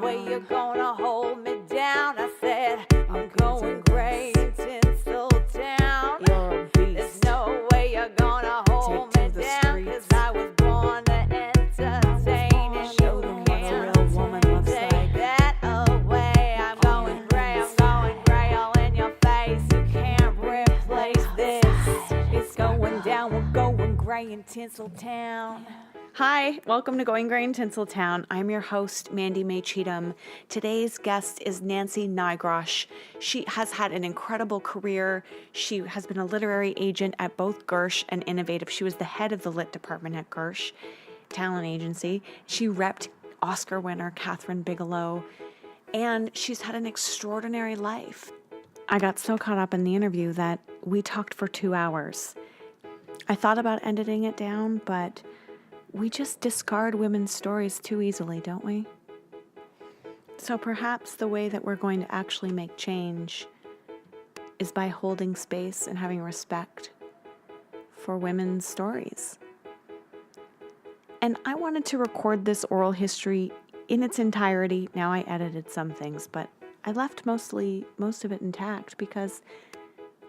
way you're gonna hold me down. I said, I'm going gray in Tinseltown. You're a beast. There's no way you're gonna hold me down, 'cause I was born to entertain, and Show them you what a real woman looks take like. that away. I'm going gray all in your face. You can't replace this. It's going down, we're going gray in Tinseltown. Hi, welcome to Going Gray in Tinseltown. I'm your host, Mandy Mae Cheatham. Today's guest is Nancy Nigrosh. She has had an incredible career. She has been a literary agent at both Gersh and Innovative. She was the head of the lit department at Gersh Talent Agency. She repped Oscar winner Catherine Bigelow, and she's had an extraordinary life. I got so caught up in the interview that we talked for 2 hours. I thought about editing it down, but we just discard women's stories too easily, don't we? So perhaps the way that we're going to actually make change is by holding space and having respect for women's stories. And I wanted to record this oral history in its entirety. Now I edited some things, but I left most of it intact because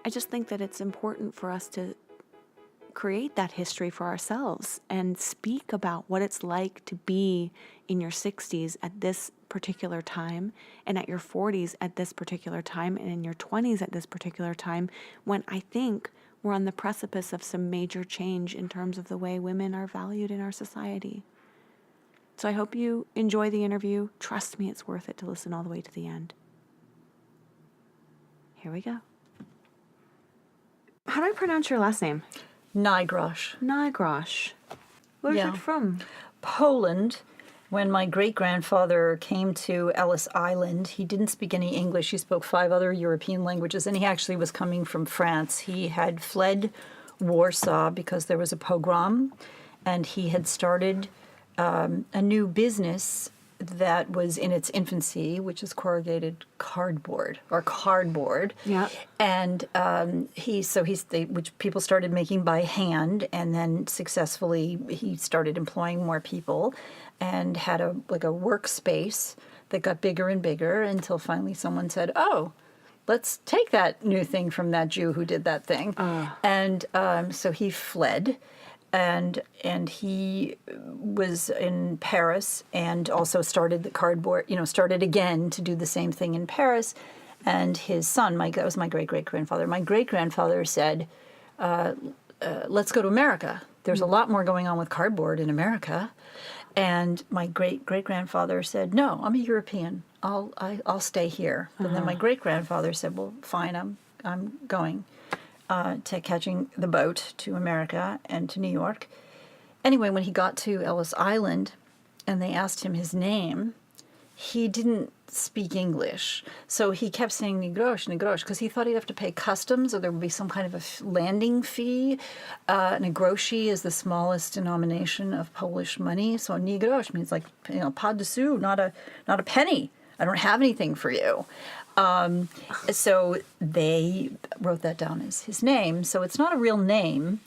I just think that it's important for us to create that history for ourselves and speak about what it's like to be in your 60s at this particular time, and at your 40s at this particular time, and in your 20s at this particular time, when I think we're on the precipice of some major change in terms of the way women are valued in our society. So I hope you enjoy the interview. Trust me, it's worth it to listen all the way to the end. Here we go. How do I pronounce your last name? Nigrosh. Nigrosh. Where's Yeah. it from? Poland. When my great-grandfather came to Ellis Island, he didn't speak any English. He spoke 5 other European languages, and he actually was coming from France. He had fled Warsaw because there was a pogrom, and he had started a new business that was in its infancy, which is corrugated cardboard. Yeah. And which people started making by hand, and then successfully he started employing more people, and had a workspace that got bigger and bigger until finally someone said, "Oh, let's take that new thing from that Jew who did that thing," and so he fled. And he was in Paris and also started the cardboard, started again to do the same thing in Paris. And his son, that was my great-great-grandfather. My great-grandfather said, let's go to America. There's a lot more going on with cardboard in America. And my great-great-grandfather said, no, I'm a European. I'll stay here. And then my great-grandfather said, well, fine, I'm going. To catching the boat to America and to New York. Anyway, when he got to Ellis Island and they asked him his name, he didn't speak English. So he kept saying Nigrosh, because he thought he'd have to pay customs or there would be some kind of a landing fee. Nigroshi is the smallest denomination of Polish money. So Nigrosh means pas de sous, not a penny. I don't have anything for you. So they wrote that down as his name. So it's not a real name.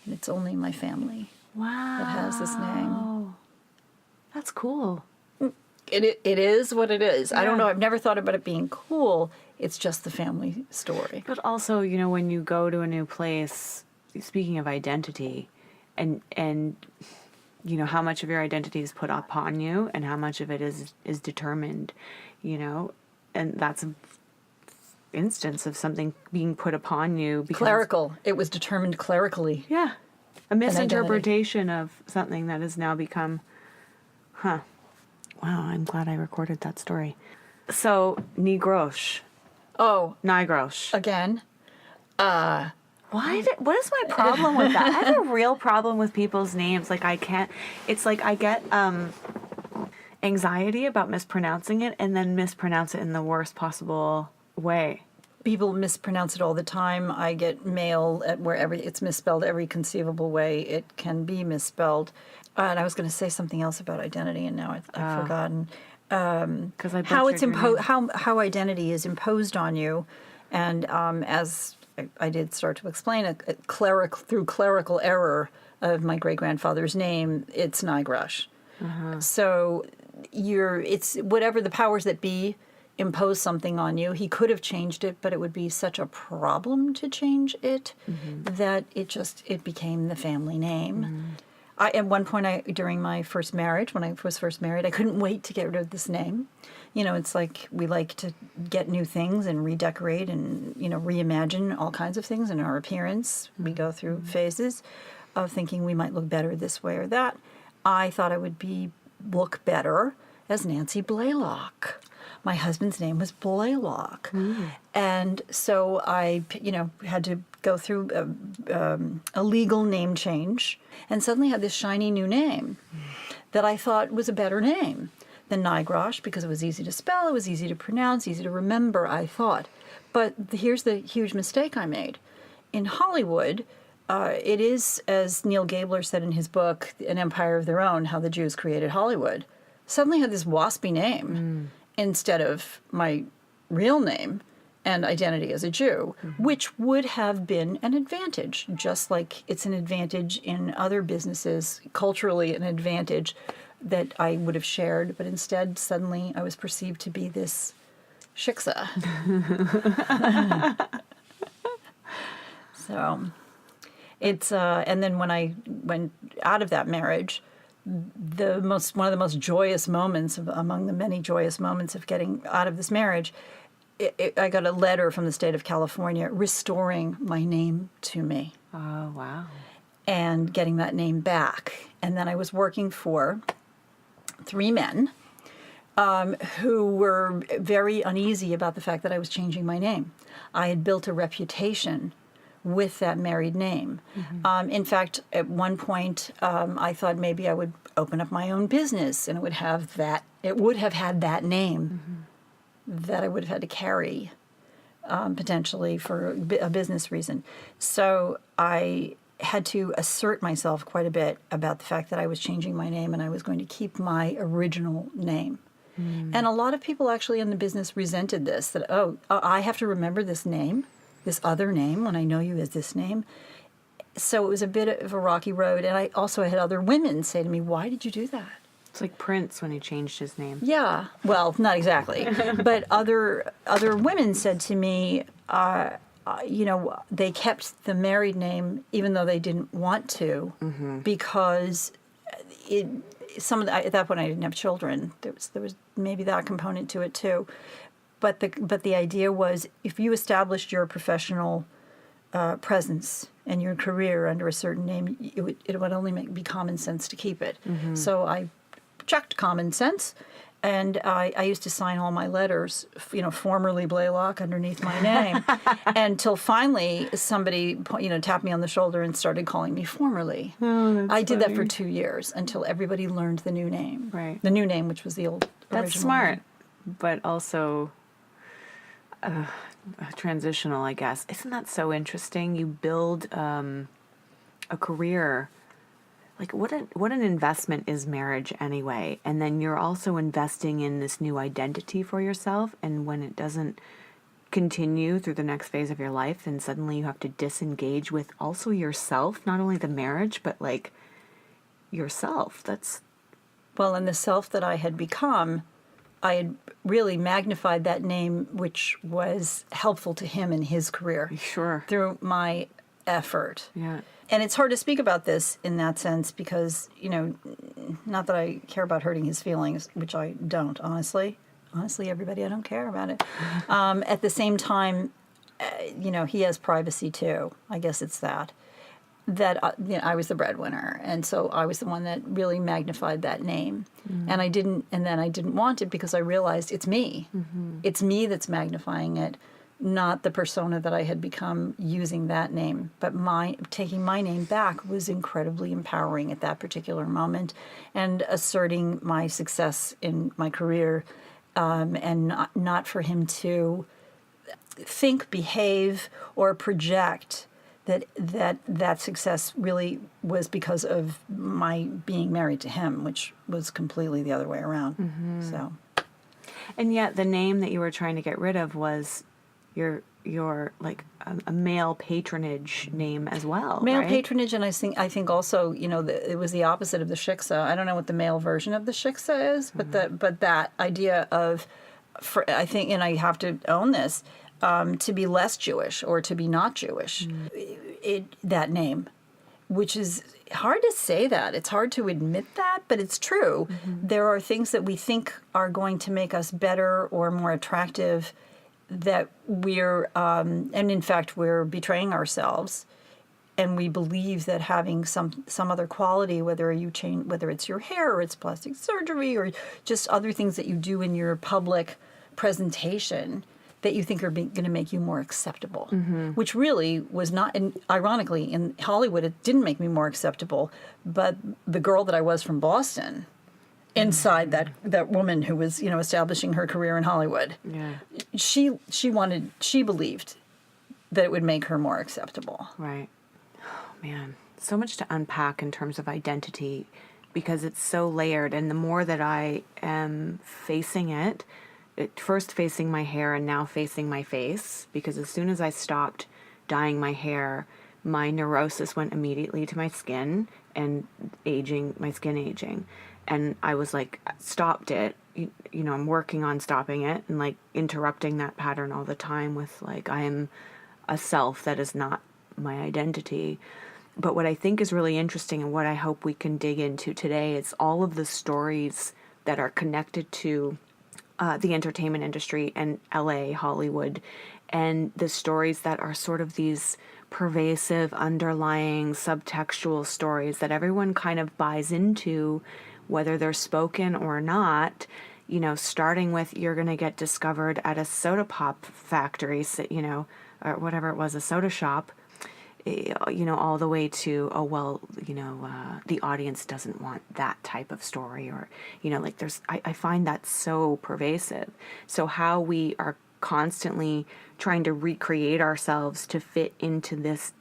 And it's only my family that has this name. That's cool. It is what it is. Yeah. I don't know. I've never thought about it being cool. It's just the family story. But also, when you go to a new place, speaking of identity, and how much of your identity is put upon you and how much of it is determined, and that's an instance of something being put upon you. Because, Clerical. It was determined clerically. Yeah. A misinterpretation of something that has now become, wow, I'm glad I recorded that story. So, Nigrosh. Oh. Nigrosh. Again. What is my problem with that? I have a real problem with people's names. I get anxiety about mispronouncing it and then mispronounce it in the worst possible way. People mispronounce it all the time. I get mail where it's misspelled every conceivable way it can be misspelled. And I was going to say something else about identity, and now I've forgotten. Because how identity is imposed on you, and as I did start to explain, through clerical error of my great grandfather's name, it's Nigrosh. So it's whatever the powers that be impose something on you. He could have changed it, but it would be such a problem to change it that it became the family name. At one point, during my first marriage, when I was first married, I couldn't wait to get rid of this name. It's like we like to get new things and redecorate and, reimagine all kinds of things in our appearance. We go through phases of thinking we might look better this way or that. I thought I would look better as Nancy Blaylock. My husband's name was Blaylock. And so I, had to go through a legal name change and suddenly had this shiny new name that I thought was a better name than Nigrosh because it was easy to spell, it was easy to pronounce, easy to remember, I thought. But here's the huge mistake I made. In Hollywood, it is, as Neil Gabler said in his book, An Empire of Their Own, How the Jews Created Hollywood, suddenly had this waspy name instead of my real name and identity as a Jew, which would have been an advantage, just like it's an advantage in other businesses, culturally an advantage that I would have shared, but instead suddenly I was perceived to be this shiksa. So it's, and then when I went out of that marriage, one of the most joyous moments among the many joyous moments of getting out of this marriage, I got a letter from the state of California restoring my name to me. Oh, wow. And getting that name back. And then I was working for 3 men who were very uneasy about the fact that I was changing my name. I had built a reputation with that married name. In fact, at one point, I thought maybe I would open up my own business and it would have had that name that I would have had to carry potentially for a business reason. So I had to assert myself quite a bit about the fact that I was changing my name and I was going to keep my original name. And a lot of people actually in the business resented this, that, I have to remember this name, this other name, when I know you as this name. So it was a bit of a rocky road. And I also had other women say to me, why did you do that? It's like Prince when he changed his name. Yeah, well, not exactly. But other women said to me, they kept the married name even though they didn't want to, because at that point I didn't have children. There was maybe that component to it too. But the idea was, if you established your professional presence and your career under a certain name, it would only be common sense to keep it. So I checked common sense, and I used to sign all my letters, formerly Blaylock, underneath my name, until finally somebody, tapped me on the shoulder and started calling me formerly. Oh, that's I did funny. that for 2 years until everybody learned the new name. Right. The new name, which was the old original That's smart, name. but also transitional, I guess. Isn't that so interesting? You build a career. Like, what an investment is marriage anyway? And then you're also investing in this new identity for yourself. And when it doesn't continue through the next phase of your life, then suddenly you have to disengage with also yourself, not only the marriage, but like yourself. Well, and the self that I had become, I had really magnified that name, which was helpful to him in his career. Sure. Through my effort. Yeah. And it's hard to speak about this in that sense because, not that I care about hurting his feelings, which I don't, honestly. Honestly, everybody, I don't care about it. At the same time, he has privacy too. I guess it's that I was the breadwinner, and so I was the one that really magnified that name. And then I didn't want it because I realized it's me. It's me that's magnifying it, not the persona that I had become using that name. But taking my name back was incredibly empowering at that particular moment, and asserting my success in my career, and not for him to think, behave, or project that success really was because of my being married to him, which was completely the other way around. So, And yet the name that you were trying to get rid of was your like a male patronage name as well. Male right? patronage, and I think also, it was the opposite of the shiksa. I don't know what the male version of the shiksa is, but that idea of, I think, and I have to own this, to be less Jewish or to be not Jewish, that name, which is hard to say that. It's hard to admit that, but it's true. There are things that we think are going to make us better or more attractive that we're, and in fact, we're betraying ourselves. And we believe that having some other quality, whether it's your hair or it's plastic surgery or just other things that you do in your public presentation, that you think are going to make you more acceptable, which really was not. And ironically, in Hollywood, it didn't make me more acceptable. But the girl that I was from Boston, inside that woman who was establishing her career in Hollywood, she believed that it would make her more acceptable. Right. Oh, man, so much to unpack in terms of identity because it's so layered. And the more that I am facing it, first facing my hair and now facing my face, because as soon as I stopped dyeing my hair, my neurosis went immediately to my skin and my skin aging. And I was like, stopped it. I'm working on stopping it and like interrupting that pattern all the time with like, I am a self that is not my identity. But what I think is really interesting and what I hope we can dig into today is all of the stories that are connected to the entertainment industry and LA, Hollywood, and the stories that are sort of these pervasive, underlying, subtextual stories that everyone kind of buys into, whether they're spoken or not, starting with you're going to get discovered at a soda pop factory, or whatever it was, a soda shop, all the way to, the audience doesn't want that type of story, or, I find that so pervasive. So how we are constantly trying to recreate ourselves to fit into this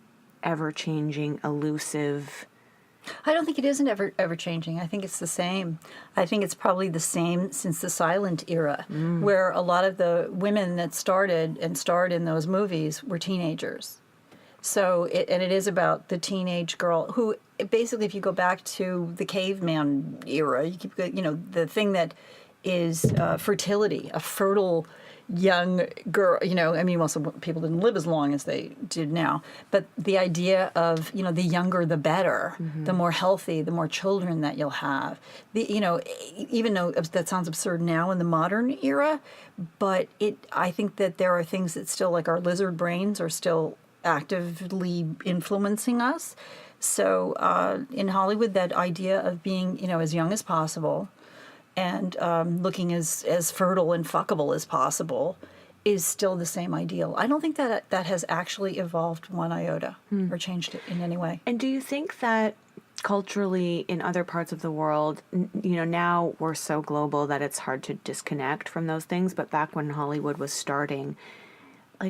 ever-changing, elusive. I don't think it isn't ever changing. I think it's the same. I think it's probably the same since the silent era, where a lot of the women that starred in those movies were teenagers. So, it is about the teenage girl who, basically, if you go back to the caveman era, you keep, the thing that is fertility, a fertile young girl, most of people didn't live as long as they did now, but the idea of, the younger the better, the more healthy, the more children that you'll have. Even though that sounds absurd now in the modern era, but I think that there are things that still, like our lizard brains are still actively influencing us. So in Hollywood, that idea of being, as young as possible and looking as fertile and fuckable as possible is still the same ideal. I don't think that has actually evolved one iota or changed it in any way. And do you think that culturally in other parts of the world, now we're so global that it's hard to disconnect from those things, but back when Hollywood was starting,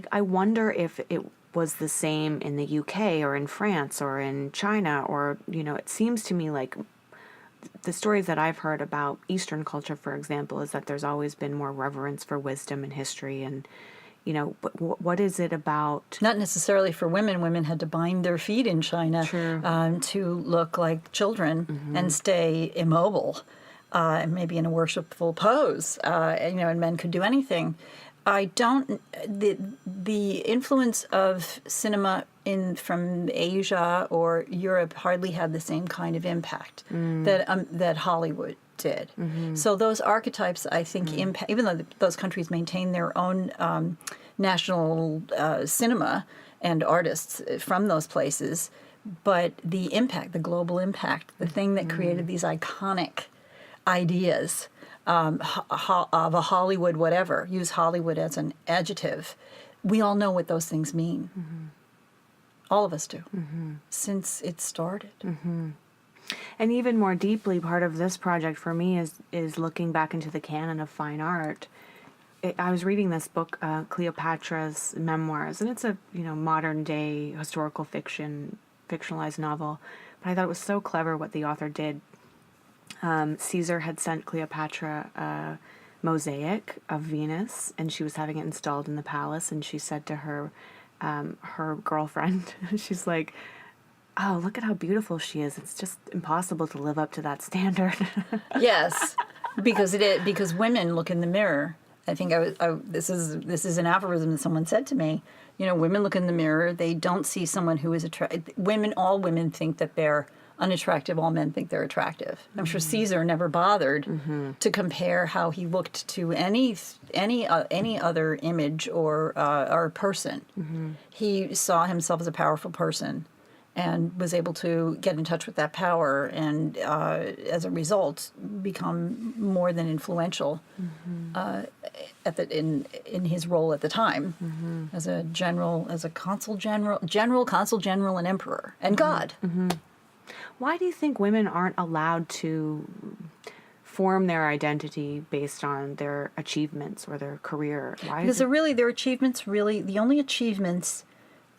I wonder if it was the same in the UK or in France or in China, or, it seems to me like the stories that I've heard about Eastern culture, for example, is that there's always been more reverence for wisdom and history. And, but what is it about? Not necessarily for women. Women had to bind their feet in China to look like children and stay immobile, and maybe in a worshipful pose, and men could do anything. The influence of cinema from Asia or Europe hardly had the same kind of impact that Hollywood did. So those archetypes, I think, impact, even though those countries maintain their own national cinema and artists from those places, but the impact, the global impact, the thing that created these iconic ideas of a Hollywood whatever, use Hollywood as an adjective, we all know what those things mean. All of us do, since it started. And even more deeply, part of this project for me is looking back into the canon of fine art. I was reading this book, Cleopatra's Memoirs, and it's a modern day historical fictionalized novel. But I thought it was so clever what the author did. Caesar had sent Cleopatra mosaic of Venus, and she was having it installed in the palace, and she said to her girlfriend, she's like, "Oh, look at how beautiful she is. It's just impossible to live up to that standard." Yes, because women look in the mirror. I think this is an aphorism that someone said to me. Women look in the mirror. They don't see someone who is attractive. All women think that they're unattractive. All men think they're attractive. I'm sure Caesar never bothered to compare how he looked to any other image or person. He saw himself as a powerful person, and was able to get in touch with that power, and as a result, become more than influential in his role at the time as a general, as a consul general, and emperor, and God. Why do you think women aren't allowed to form their identity based on their achievements or their career? Because their achievements, the only achievements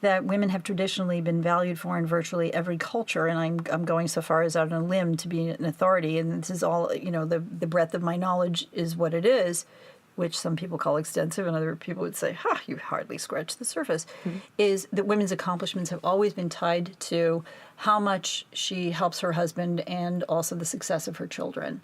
that women have traditionally been valued for in virtually every culture, and I'm going so far as out on a limb to be an authority, and this is all, the breadth of my knowledge is what it is, which some people call extensive, and other people would say, you hardly scratched the surface, is that women's accomplishments have always been tied to how much she helps her husband and also the success of her children.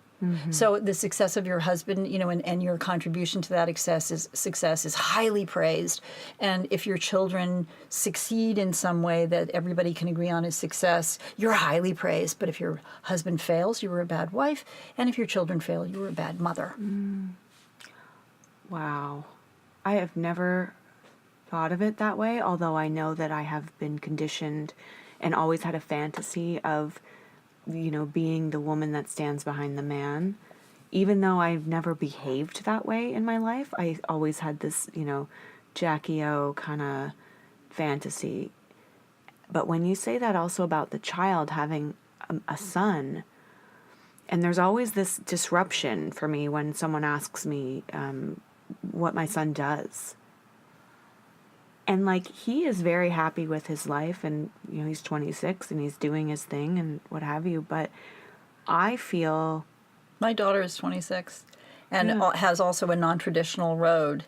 So the success of your husband, and your contribution to that success is highly praised. And if your children succeed in some way that everybody can agree on is success, you're highly praised. But if your husband fails, you were a bad wife. And if your children fail, you were a bad mother. Wow. I have never thought of it that way, although I know that I have been conditioned and always had a fantasy of, being the woman that stands behind the man. Even though I've never behaved that way in my life, I always had this, Jackie O kind of fantasy. But when you say that also about the child having a son, and there's always this disruption for me when someone asks me what my son does. And he is very happy with his life, and he's 26 and he's doing his thing and what have you, but I feel my daughter is 26 and has also a non-traditional road.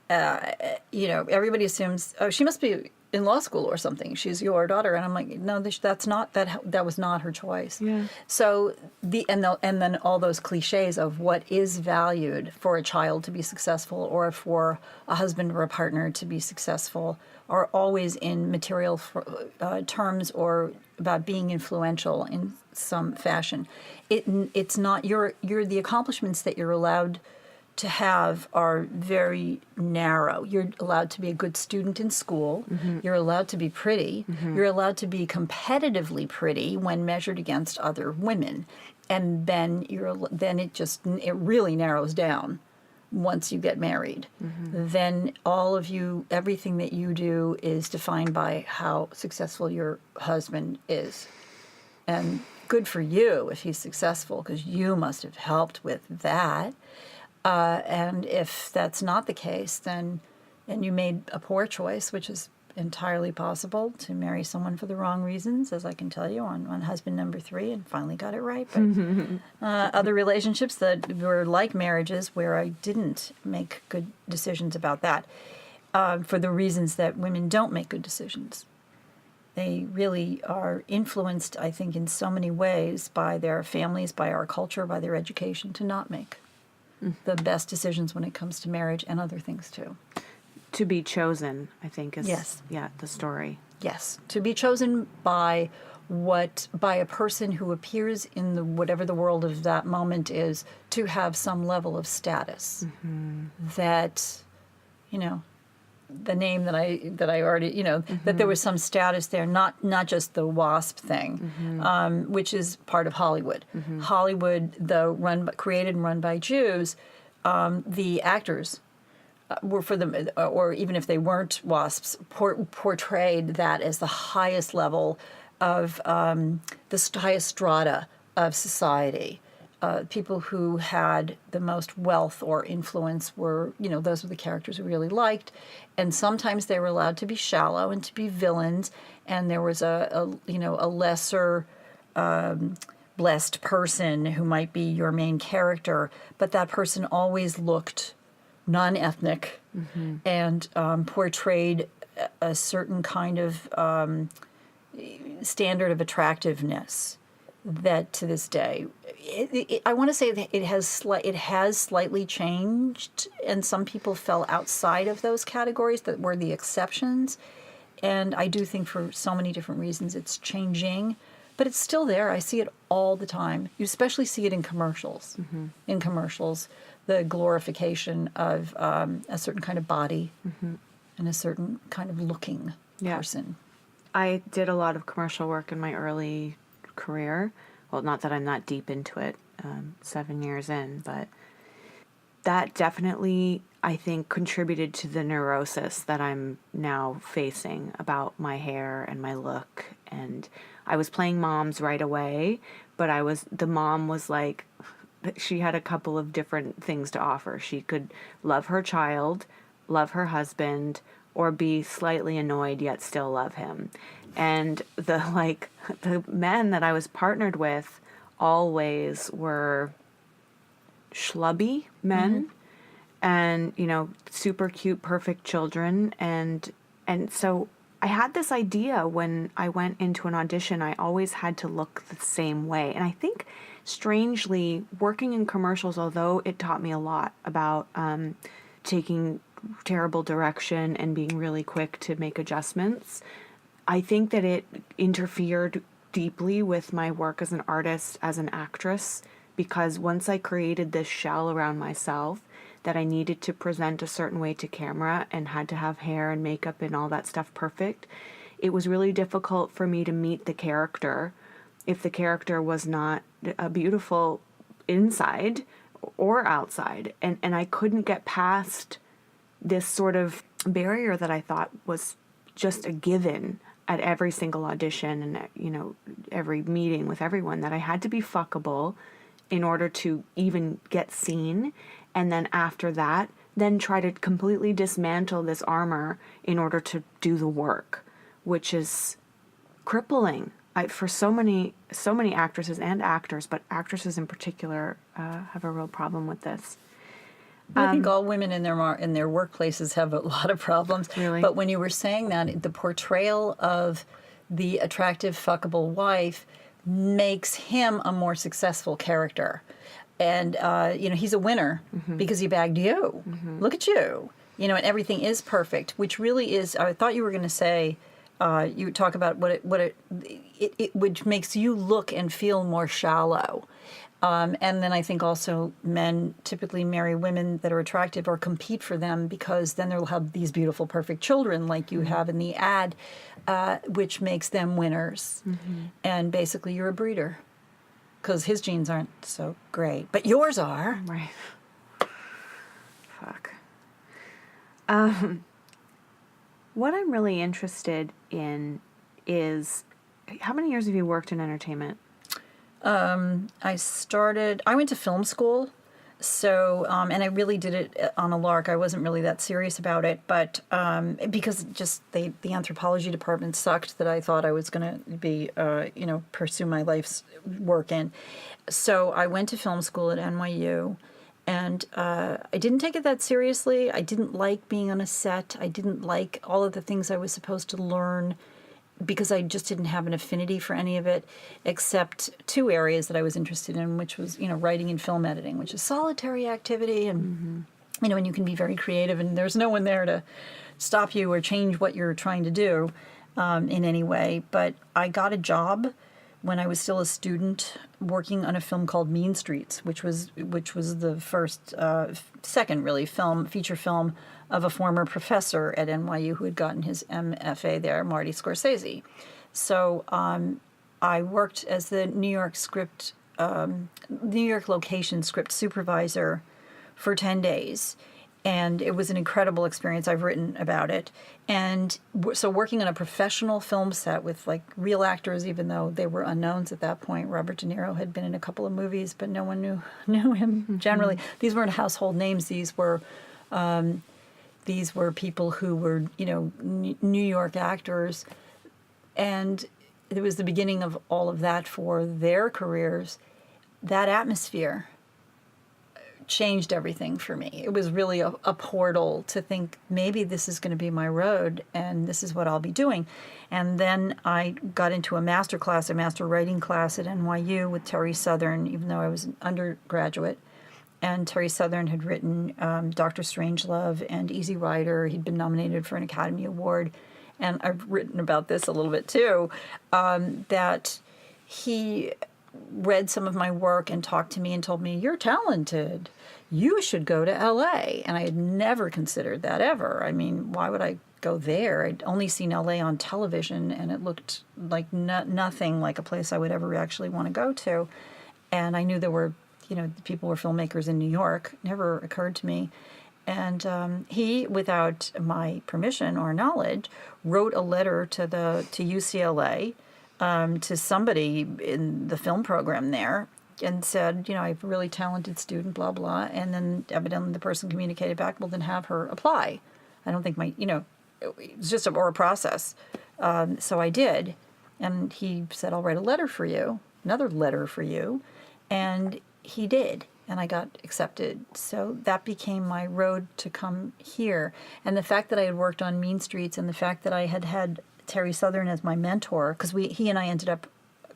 Everybody assumes, she must be in law school or something. She's your daughter, and I'm like, no, that's not that was not her choice. Yeah. So and then all those cliches of what is valued for a child to be successful, or for a husband or a partner to be successful, are always in material terms, or about being influential in some fashion. It's not the accomplishments that you're allowed to have are very narrow. You're allowed to be a good student in school. You're allowed to be pretty. You're allowed to be competitively pretty when measured against other women. And then it really narrows down once you get married. Then everything that you do is defined by how successful your husband is. And good for you if he's successful, because you must have helped with that. And if that's not the case, and you made a poor choice, which is entirely possible, to marry someone for the wrong reasons, as I can tell you on husband number 3, and finally got it right. But other relationships that were like marriages where I didn't make good decisions about that, for the reasons that women don't make good decisions. They really are influenced, I think, in so many ways by their families, by our culture, by their education, to not make the best decisions when it comes to marriage and other things too. To be chosen, I think, is the story. Yes, to be chosen by a person who appears in whatever the world of that moment is, to have some level of status. That, the name that I already, that there was some status there, not just the WASP thing, which is part of Hollywood. Hollywood, though created and run by Jews, the actors were, for them, or even if they weren't WASPs, portrayed that as the highest level of the highest strata of society. People who had the most wealth or influence were, those were the characters we really liked. And sometimes they were allowed to be shallow and to be villains. And there was a lesser blessed person who might be your main character, but that person always looked non-ethnic and portrayed a certain kind of standard of attractiveness that to this day, I want to say that it has slightly changed, and some people fell outside of those categories that were the exceptions. And I do think for so many different reasons it's changing, but it's still there. I see it all the time. You especially see it in commercials. In commercials, the glorification of a certain kind of body and a certain kind of looking person. I did a lot of commercial work in my early career. Well, not that I'm not deep into it, 7 years in, but that definitely, I think, contributed to the neurosis that I'm now facing about my hair and my look. And I was playing moms right away, but the mom was like, she had a couple of different things to offer. She could love her child, love her husband, or be slightly annoyed yet still love him. And the men that I was partnered with always were schlubby men and, super cute, perfect children. And so I had this idea when I went into an audition, I always had to look the same way. And I think, strangely, working in commercials, although it taught me a lot about taking terrible direction and being really quick to make adjustments, I think that it interfered deeply with my work as an artist, as an actress, because once I created this shell around myself that I needed to present a certain way to camera and had to have hair and makeup and all that stuff perfect, it was really difficult for me to meet the character if the character was not beautiful inside or outside. And I couldn't get past this sort of barrier that I thought was just a given at every single audition and, every meeting with everyone, that I had to be fuckable in order to even get seen. And then after that, then try to completely dismantle this armor in order to do the work, which is crippling. For so many actresses and actors, but actresses in particular have a real problem with this. I think all women in their workplaces have a lot of problems. Really? But when you were saying that, the portrayal of the attractive, fuckable wife makes him a more successful character. And, he's a winner because he bagged you. Look at you. And everything is perfect, which really is, I thought you were going to say, you would talk about which makes you look and feel more shallow. And then I think also men typically marry women that are attractive or compete for them because then they'll have these beautiful, perfect children like you have in the ad, which makes them winners. And basically you're a breeder because his genes aren't so great, but yours are. Right. Fuck. What I'm really interested in is, how many years have you worked in entertainment? I went to film school, so, and I really did it on a lark. I wasn't really that serious about it, but because just the anthropology department sucked that I thought I was going to be, pursue my life's work in. So I went to film school at NYU, and I didn't take it that seriously. I didn't like being on a set. I didn't like all of the things I was supposed to learn, because I just didn't have an affinity for any of it, except two areas that I was interested in, which was, writing and film editing, which is solitary activity. And, and you can be very creative and there's no one there to stop you or change what you're trying to do in any way. But I got a job when I was still a student working on a film called Mean Streets, which was the second really feature film of a former professor at NYU who had gotten his MFA there, Martin Scorsese. So I worked as the New York location script supervisor for 10 days. And it was an incredible experience. I've written about it. And so working on a professional film set with real actors, even though they were unknowns at that point. Robert De Niro had been in a couple of movies, but no one knew him generally. These weren't household names. These were people who were, New York actors. And it was the beginning of all of that for their careers. That atmosphere changed everything for me. It was really a portal to think maybe this is going to be my road and this is what I'll be doing. And then I got into a master writing class at NYU with Terry Southern, even though I was an undergraduate. And Terry Southern had written Dr. Strangelove and Easy Rider. He'd been nominated for an Academy Award. And I've written about this a little bit too, that he read some of my work and talked to me and told me, "You're talented. You should go to LA." And I had never considered that ever. I mean, why would I go there? I'd only seen LA on television, and it looked like nothing like a place I would ever actually want to go to. And I knew there were, people were filmmakers in New York. Never occurred to me. And he, without my permission or knowledge, wrote a letter to UCLA, to somebody in the film program there, and said, I have a really talented student, blah, blah. And then evidently the person communicated back, well, then have her apply. I don't think it's just a process. So I did. And he said, "I'll write a letter for you, another letter for you." And he did. And I got accepted. So that became my road to come here. And the fact that I had worked on Mean Streets, and the fact that I had Terry Southern as my mentor, because he and I ended up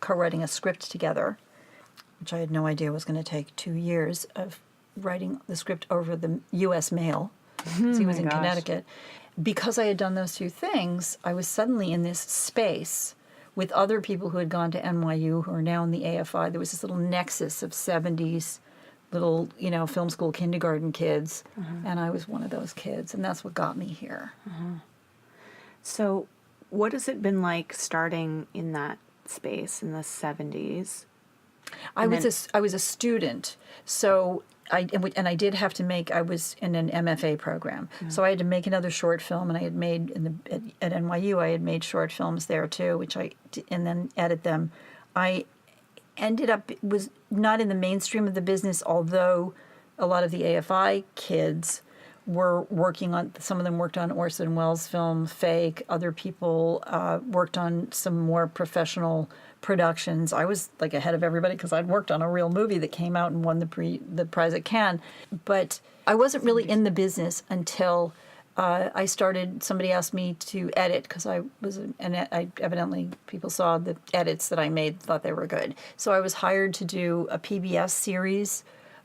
co-writing a script together, which I had no idea was going to take 2 years of writing the script over the U.S. mail, because he was in Connecticut. Because I had done those two things, I was suddenly in this space with other people who had gone to NYU, who are now in the AFI. There was this little nexus of 70s little, film school kindergarten kids, and I was one of those kids, and that's what got me here. So what has it been like starting in that space in the 70s? I was a student, so I did have to make. I was in an MFA program, so I had to make another short film, and I had made at NYU. I had made short films there too, and then edit them. I ended up was not in the mainstream of the business, although a lot of the AFI kids were working on. Some of them worked on Orson Welles' film Fake. Other people worked on some more professional productions. I was like ahead of everybody because I'd worked on a real movie that came out and won the prize at Cannes. But I wasn't really in the business until I started. Somebody asked me to edit because I evidently people saw the edits that I made, thought they were good. So I was hired to do a PBS series,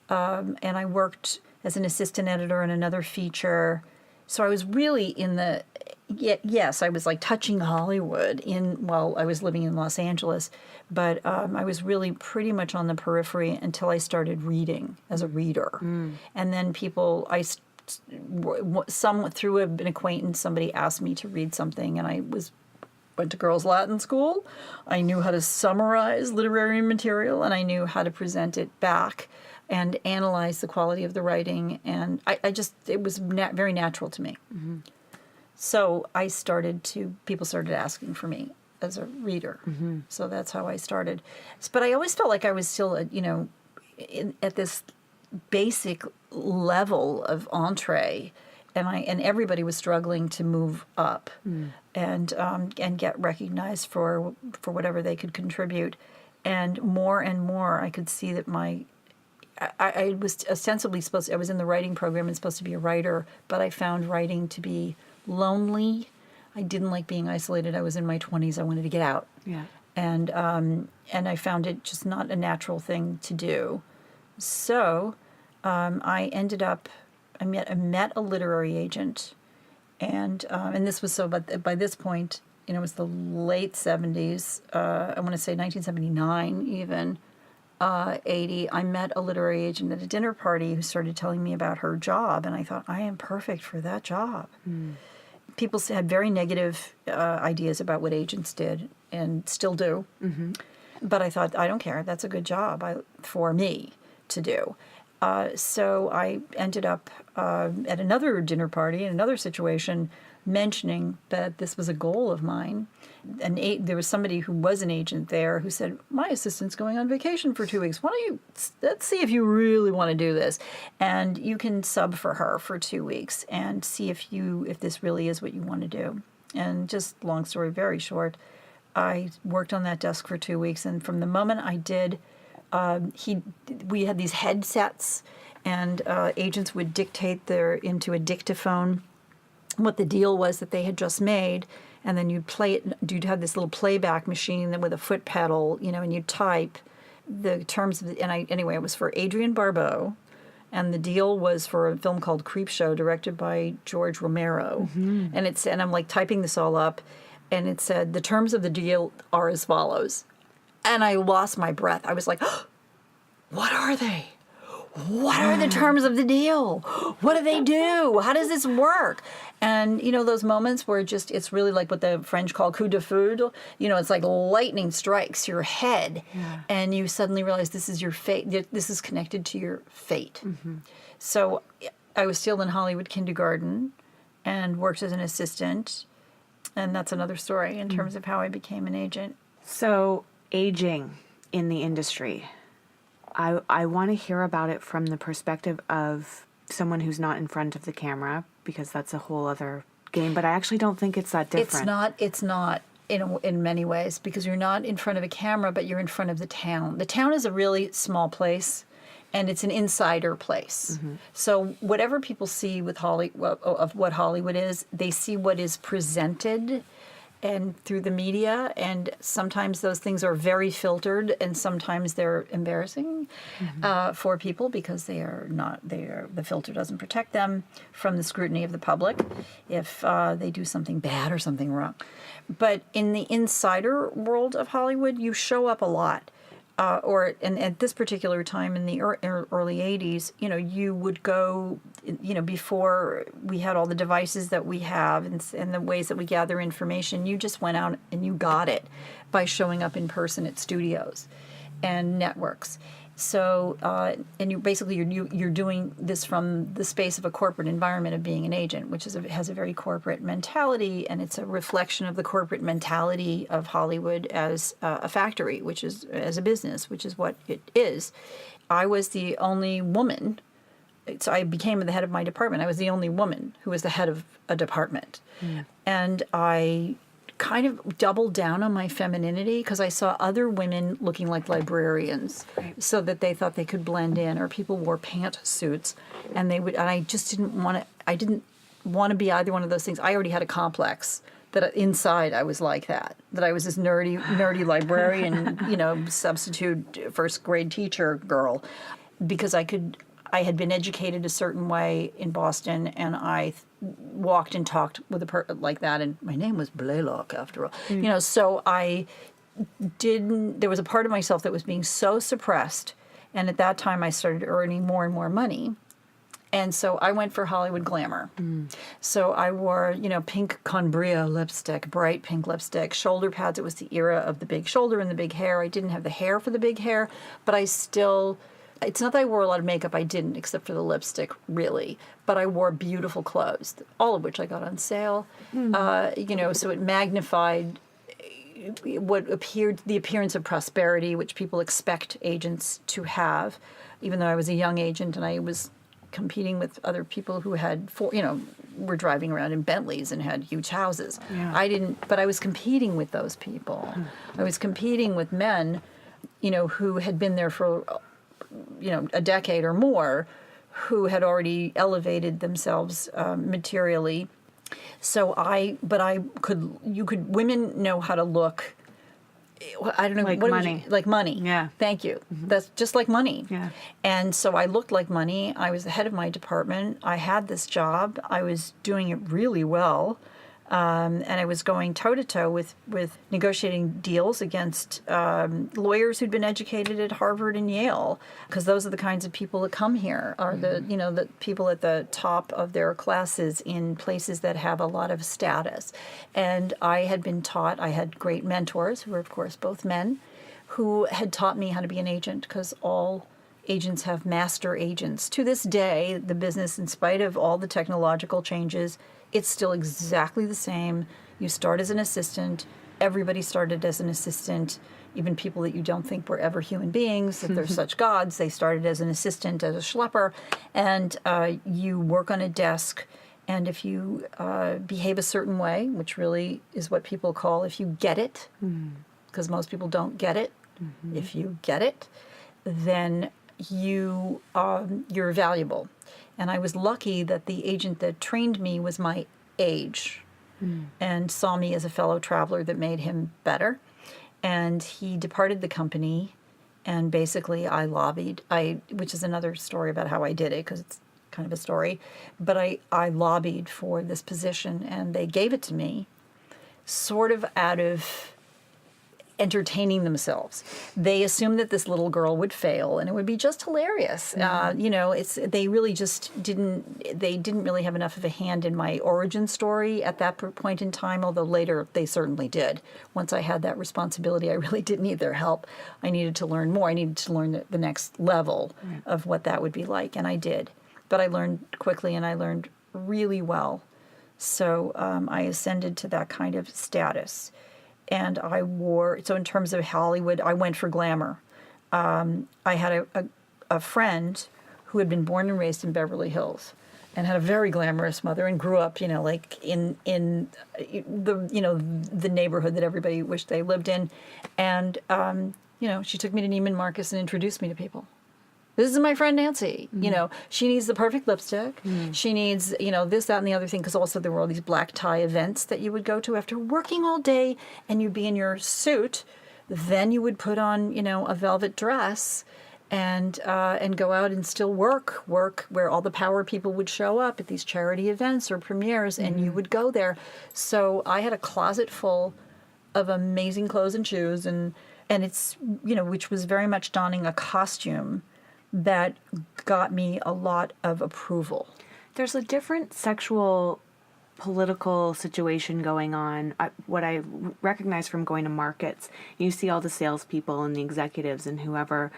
and I worked as an assistant editor in another feature. So I was really in the. Yes, I was like touching Hollywood while I was living in Los Angeles, but I was really pretty much on the periphery until I started reading as a reader. And then through an acquaintance, somebody asked me to read something, and I went to girls' Latin school. I knew how to summarize literary material, and I knew how to present it back and analyze the quality of the writing, and it was very natural to me. So people started asking for me as a reader. So that's how I started. But I always felt like I was still, at this basic level of entree, and everybody was struggling to move up and get recognized for whatever they could contribute. And more I could see that I was ostensibly I was in the writing program and supposed to be a writer, but I found writing to be lonely. I didn't like being isolated. I was in my 20s. I wanted to get out. Yeah. And I found it just not a natural thing to do. So I met a literary agent, and this was but by this point, it was the late 70s. I want to say 1979 even. 80, I met a literary agent at a dinner party who started telling me about her job, and I thought, I am perfect for that job. People had very negative ideas about what agents did, and still do. But I thought, I don't care. That's a good job for me to do. So I ended up at another dinner party in another situation mentioning that this was a goal of mine. And there was somebody who was an agent there who said, my assistant's going on vacation for 2 weeks. Let's see if you really want to do this. And you can sub for her for 2 weeks and see if this really is what you want to do. And just long story very short, I worked on that desk for 2 weeks, and from the moment I did, we had these headsets, and agents would dictate into a dictaphone what the deal was that they had just made, and then you'd play it. You'd have this little playback machine with a foot pedal, and you'd type the terms of it. And anyway, it was for Adrienne Barbeau, and the deal was for a film called Creepshow, directed by George Romero. And I'm like typing this all up, and it said the terms of the deal are as follows, and I lost my breath. I was like, what are they? What are the terms of the deal? What do they do? How does this work? And, those moments where it's really like what the French call coup de foudre. It's like lightning strikes your head, and you suddenly realize this is your fate. This is connected to your fate. So I was still in Hollywood kindergarten and worked as an assistant, and that's another story in terms of how I became an agent. So aging in the industry. I want to hear about it from the perspective of someone who's not in front of the camera, because that's a whole other game. But I actually don't think it's that different. It's not in many ways, because you're not in front of a camera, but you're in front of the town. The town is a really small place, and it's an insider place. So whatever people see with of what Hollywood is, they see what is presented and through the media, and sometimes those things are very filtered, and sometimes they're embarrassing for people, because the filter doesn't protect them from the scrutiny of the public if they do something bad or something wrong. But in the insider world of Hollywood, you show up a lot. And at this particular time in the early 80s, you would go, before we had all the devices that we have and the ways that we gather information, you just went out and you got it by showing up in person at studios and networks. So, and you're doing this from the space of a corporate environment of being an agent, which has a very corporate mentality, and it's a reflection of the corporate mentality of Hollywood as a factory, which is as a business, which is what it is. I was the only woman, so I became the head of my department. I was the only woman who was the head of a department, and I kind of doubled down on my femininity, because I saw other women looking like librarians, so that they thought they could blend in, or people wore pantsuits, and I just didn't want to. I didn't want to be either one of those things. I already had a complex that inside I was like that I was this nerdy librarian, substitute first grade teacher girl, because I had been educated a certain way in Boston, and I walked and talked with a person like that, and my name was Blaylock after all. So there was a part of myself that was being so suppressed, and at that time I started earning more and more money, and so I went for Hollywood glamour. So I wore, pink Conbria lipstick, bright pink lipstick, shoulder pads. It was the era of the big shoulder and the big hair. I didn't have the hair for the big hair, but it's not that I wore a lot of makeup. I didn't, except for the lipstick, really. But I wore beautiful clothes, all of which I got on sale. So it magnified what appeared the appearance of prosperity, which people expect agents to have. Even though I was a young agent and I was competing with other people who had, were driving around in Bentleys and had huge houses. I didn't, but I was competing with those people. I was competing with men, who had been there for a decade or more, who had already elevated themselves materially. So women know how to look. I don't know. Like money. Like money. Yeah. Thank you. That's just like money. Yeah. And so I looked like money. I was the head of my department. I had this job. I was doing it really well. And I was going toe-to-toe with negotiating deals against lawyers who'd been educated at Harvard and Yale, because those are the kinds of people that come here, are the people at the top of their classes in places that have a lot of status. And I had been taught, I had great mentors, who were, of course, both men, who had taught me how to be an agent, because all agents have master agents. To this day, the business, in spite of all the technological changes, it's still exactly the same. You start as an assistant. Everybody started as an assistant. Even people that you don't think were ever human beings, that they're such gods, they started as an assistant, as a schlepper. And you work on a desk, And if you behave a certain way, which really is what people call if you get it, because most people don't get it. If you get it, then you're valuable. And I was lucky that the agent that trained me was my age and saw me as a fellow traveler that made him better. And he departed the company, and basically I lobbied, which is another story about how I did it, because it's kind of a story, but I lobbied for this position, and they gave it to me sort of out of entertaining themselves. They assumed that this little girl would fail, and it would be just hilarious. They really just didn't really have enough of a hand in my origin story at that point in time, although later they certainly did. Once I had that responsibility, I really did need their help. I needed to learn more. I needed to learn the next level of what that would be like, and I did. But I learned quickly, and I learned really well. So I ascended to that kind of status. And so in terms of Hollywood, I went for glamour. I had a friend who had been born and raised in Beverly Hills and had a very glamorous mother and grew up, like in the neighborhood that everybody wished they lived in. And, she took me to Neiman Marcus and introduced me to people. This is my friend Nancy. She needs the perfect lipstick. She needs, this, that, and the other thing, because also there were all these black tie events that you would go to after working all day, and you'd be in your suit. Then you would put on, a velvet dress and go out and still work where all the power people would show up at these charity events or premieres, and you would go there. So I had a closet full of amazing clothes and shoes, and it's, which was very much donning a costume that got me a lot of approval. There's a different sexual political situation going on. What I recognize from going to markets, you see all the salespeople and the executives and whoever.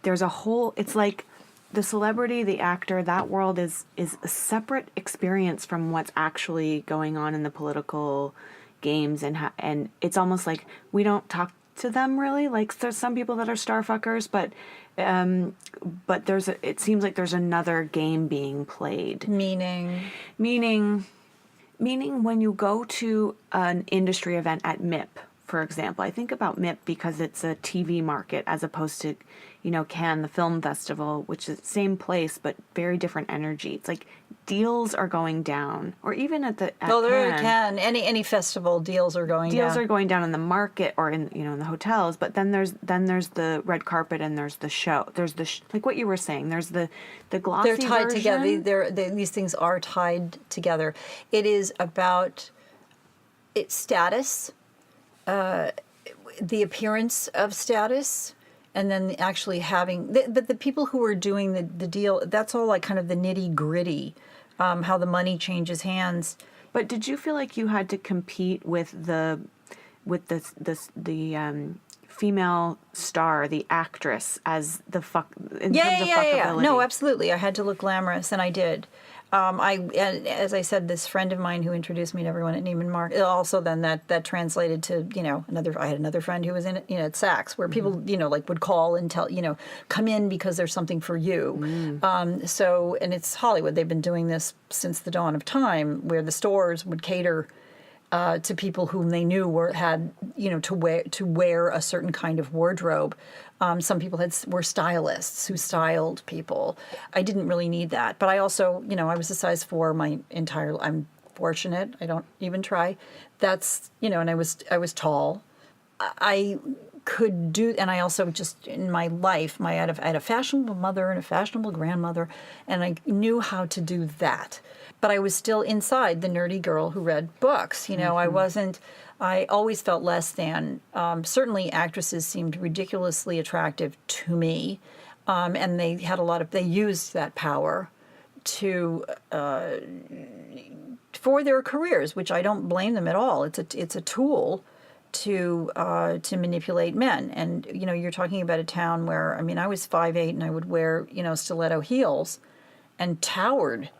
There's a whole, it's like the celebrity, the actor, that world is a separate experience from what's actually going on in the political games. And it's almost like we don't talk to them really. Like there's some people that are star fuckers, but it seems like there's another game being played. Meaning when you go to an industry event at MIP, for example, I think about MIP because it's a TV market as opposed to, Cannes, the film festival, which is the same place but very different energy. It's like deals are going down, or even at Cannes, any festival, deals are going down. Deals are going down in the market or in the hotels, but then there's the red carpet and there's the show. There's like what you were saying. There's the glossy They're tied version. together. These things are tied together. It is about its status, the appearance of status. And then actually having, but the people who are doing the deal, that's all like kind of the nitty gritty, how the money changes hands. But did you feel like you had to compete with the female star, the actress, as the terms of fuckability? No, absolutely. I had to look glamorous, and I did. As I said, this friend of mine who introduced me to everyone at Neiman Marcus, also then that translated to, I had another friend who was in, at Saks, where people, would call and tell, come in because there's something for you. And it's Hollywood. They've been doing this since the dawn of time, where the stores would cater to people whom they knew had to wear a certain kind of wardrobe. Some people were stylists who styled people. I didn't really need that, but I also, I was a size 4 I'm fortunate. I don't even try. That's, and I was tall. I could do, and I also just in my life, I had a fashionable mother and a fashionable grandmother, and I knew how to do that. But I was still inside the nerdy girl who read books. I always felt less than. Certainly actresses seemed ridiculously attractive to me. And they used that power for their careers, which I don't blame them at all. It's a tool to manipulate men. And, you're talking about a town where, I was 5'8", and I would wear, stiletto heels and towered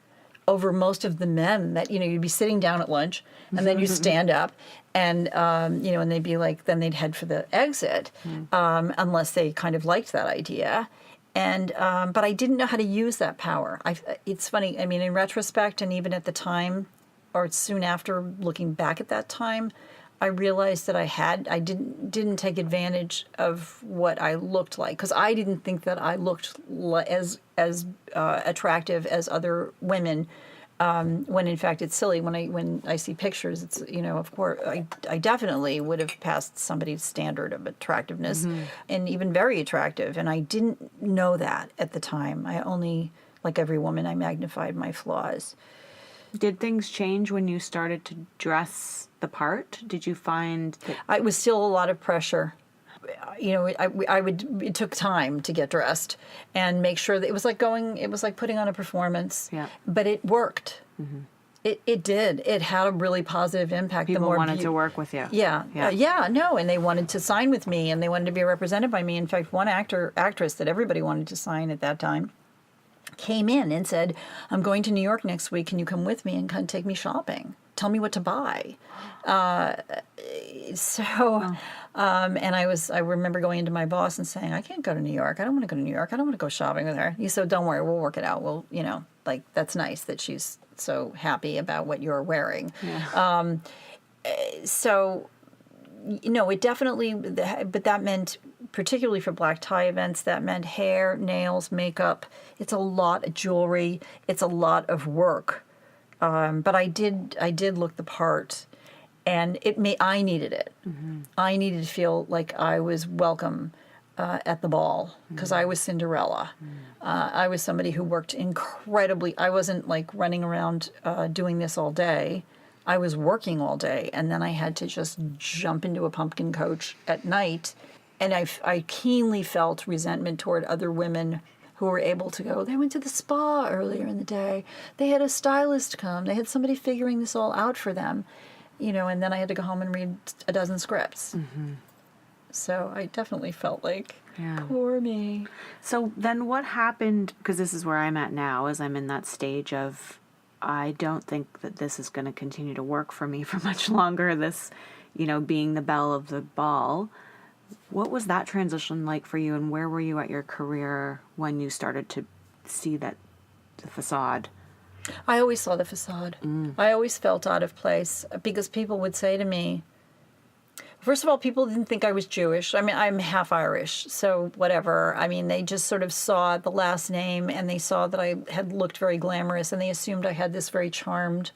over most of the men that, you'd be sitting down at lunch and then you stand up and, and they'd be like, then they'd head for the exit, unless they kind of liked that idea. And but I didn't know how to use that power. It's funny. I mean, in retrospect, and even at the time, or soon after, looking back at that time, I realized that I didn't take advantage of what I looked like, because I didn't think that I looked as attractive as other women. When in fact it's silly. When I see pictures, it's, of course I definitely would have passed somebody's standard of attractiveness, and even very attractive. And I didn't know that at the time. I only, like every woman, I magnified my flaws. Did things change when you started to dress the part? Did you find that It was still a lot of pressure. It took time to get dressed and make sure that it was like putting on a performance. Yeah. But it worked. It did. It had a really positive impact. people wanted to work with you? Yeah. Yeah. No, and they wanted to sign with me, and they wanted to be represented by me. In fact, one actress that everybody wanted to sign at that time came in and said, "I'm going to New York next week. Can you come with me and kind of take me shopping? Tell me what to buy." And I remember going into my boss and saying, "I can't go to New York. I don't want to go to New York. I don't want to go shopping with her." He said, "Don't worry, we'll work it out. We'll, that's nice that she's so happy about what you're wearing." Yeah. It definitely, but that meant, particularly for black tie events, that meant hair, nails, makeup. It's a lot of jewelry. It's a lot of work. But I did look the part, and I needed it. I needed to feel like I was welcome at the ball, because I was Cinderella. I was somebody who worked incredibly. I wasn't like running around doing this all day. I was working all day, and then I had to just jump into a pumpkin coach at night. And I keenly felt resentment toward other women who were able to go. They went to the spa earlier in the day. They had a stylist come. They had somebody figuring this all out for them. And then I had to go home and read a dozen scripts. So I definitely felt like, poor me. So then what happened, because this is where I'm at now, is I'm in that stage of, I don't think that this is going to continue to work for me for much longer, this, being the belle of the ball. What was that transition like for you, and where were you at your career when you started to see the facade? I always saw the facade. I always felt out of place, because people would say to me, first of all, people didn't think I was Jewish. I mean, I'm half Irish, so whatever. I mean, they just sort of saw the last name, and they saw that I had looked very glamorous, and they assumed I had this very charmed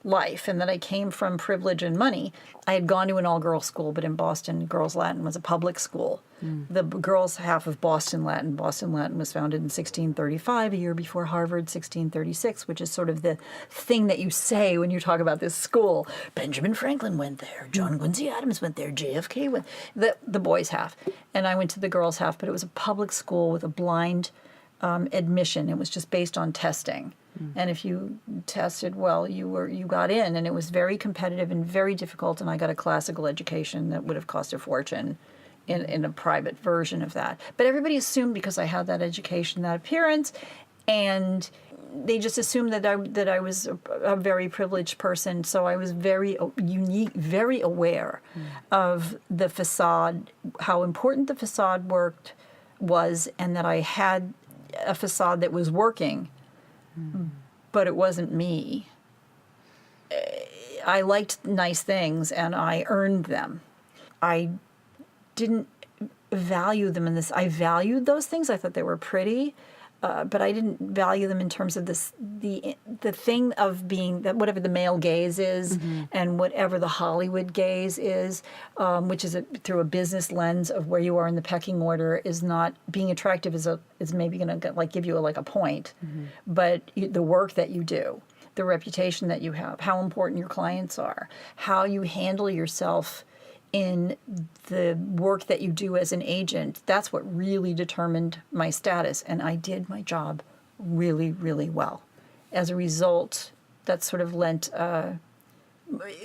life, and that I came from privilege and money. I had gone to an all-girls school, but in Boston, Girls Latin was a public school. The girls' half of Boston Latin was founded in 1635, a year before Harvard, 1636, which is sort of the thing that you say when you talk about this school. Benjamin Franklin went there. John Quincy Adams went there. JFK went. The boys' half. And I went to the girls' half, but it was a public school with a blind admission. It was just based on testing. And if you tested well, you got in, and it was very competitive and very difficult. And I got a classical education that would have cost a fortune in a private version of that. But everybody assumed, because I had that education, that appearance, and they just assumed that I was a very privileged person. So I was very unique, very aware of the facade, how important the facade was, and that I had a facade that was working. But it wasn't me. I liked nice things, and I earned them. I didn't value them in this. I valued those things. I thought they were pretty, but I didn't value them in terms of the thing of being that whatever the male gaze is, and whatever the Hollywood gaze is, which is through a business lens of where you are in the pecking order, is not being attractive. Is maybe going to give you a point, but the work that you do, the reputation that you have, how important your clients are, how you handle yourself in the work that you do as an agent, that's what really determined my status. And I did my job really, really well. As a result, that sort of lent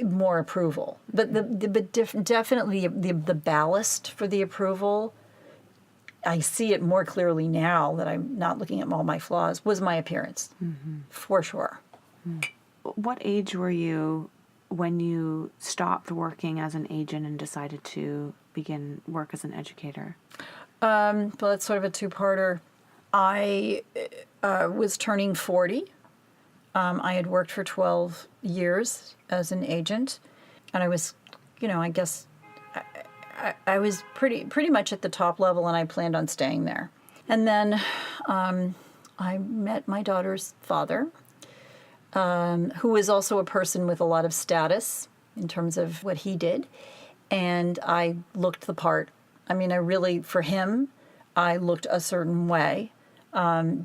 more approval. But definitely the ballast for the approval, I see it more clearly now that I'm not looking at all my flaws, was my appearance, for sure. What age were you when you stopped working as an agent and decided to begin work as an educator? Well, that's sort of a two-parter. I was turning 40. I had worked for 12 years as an agent, and I was, I guess I was pretty much at the top level, and I planned on staying there. And then I met my daughter's father, who was also a person with a lot of status in terms of what he did, and I looked the part. I mean, for him, I looked a certain way.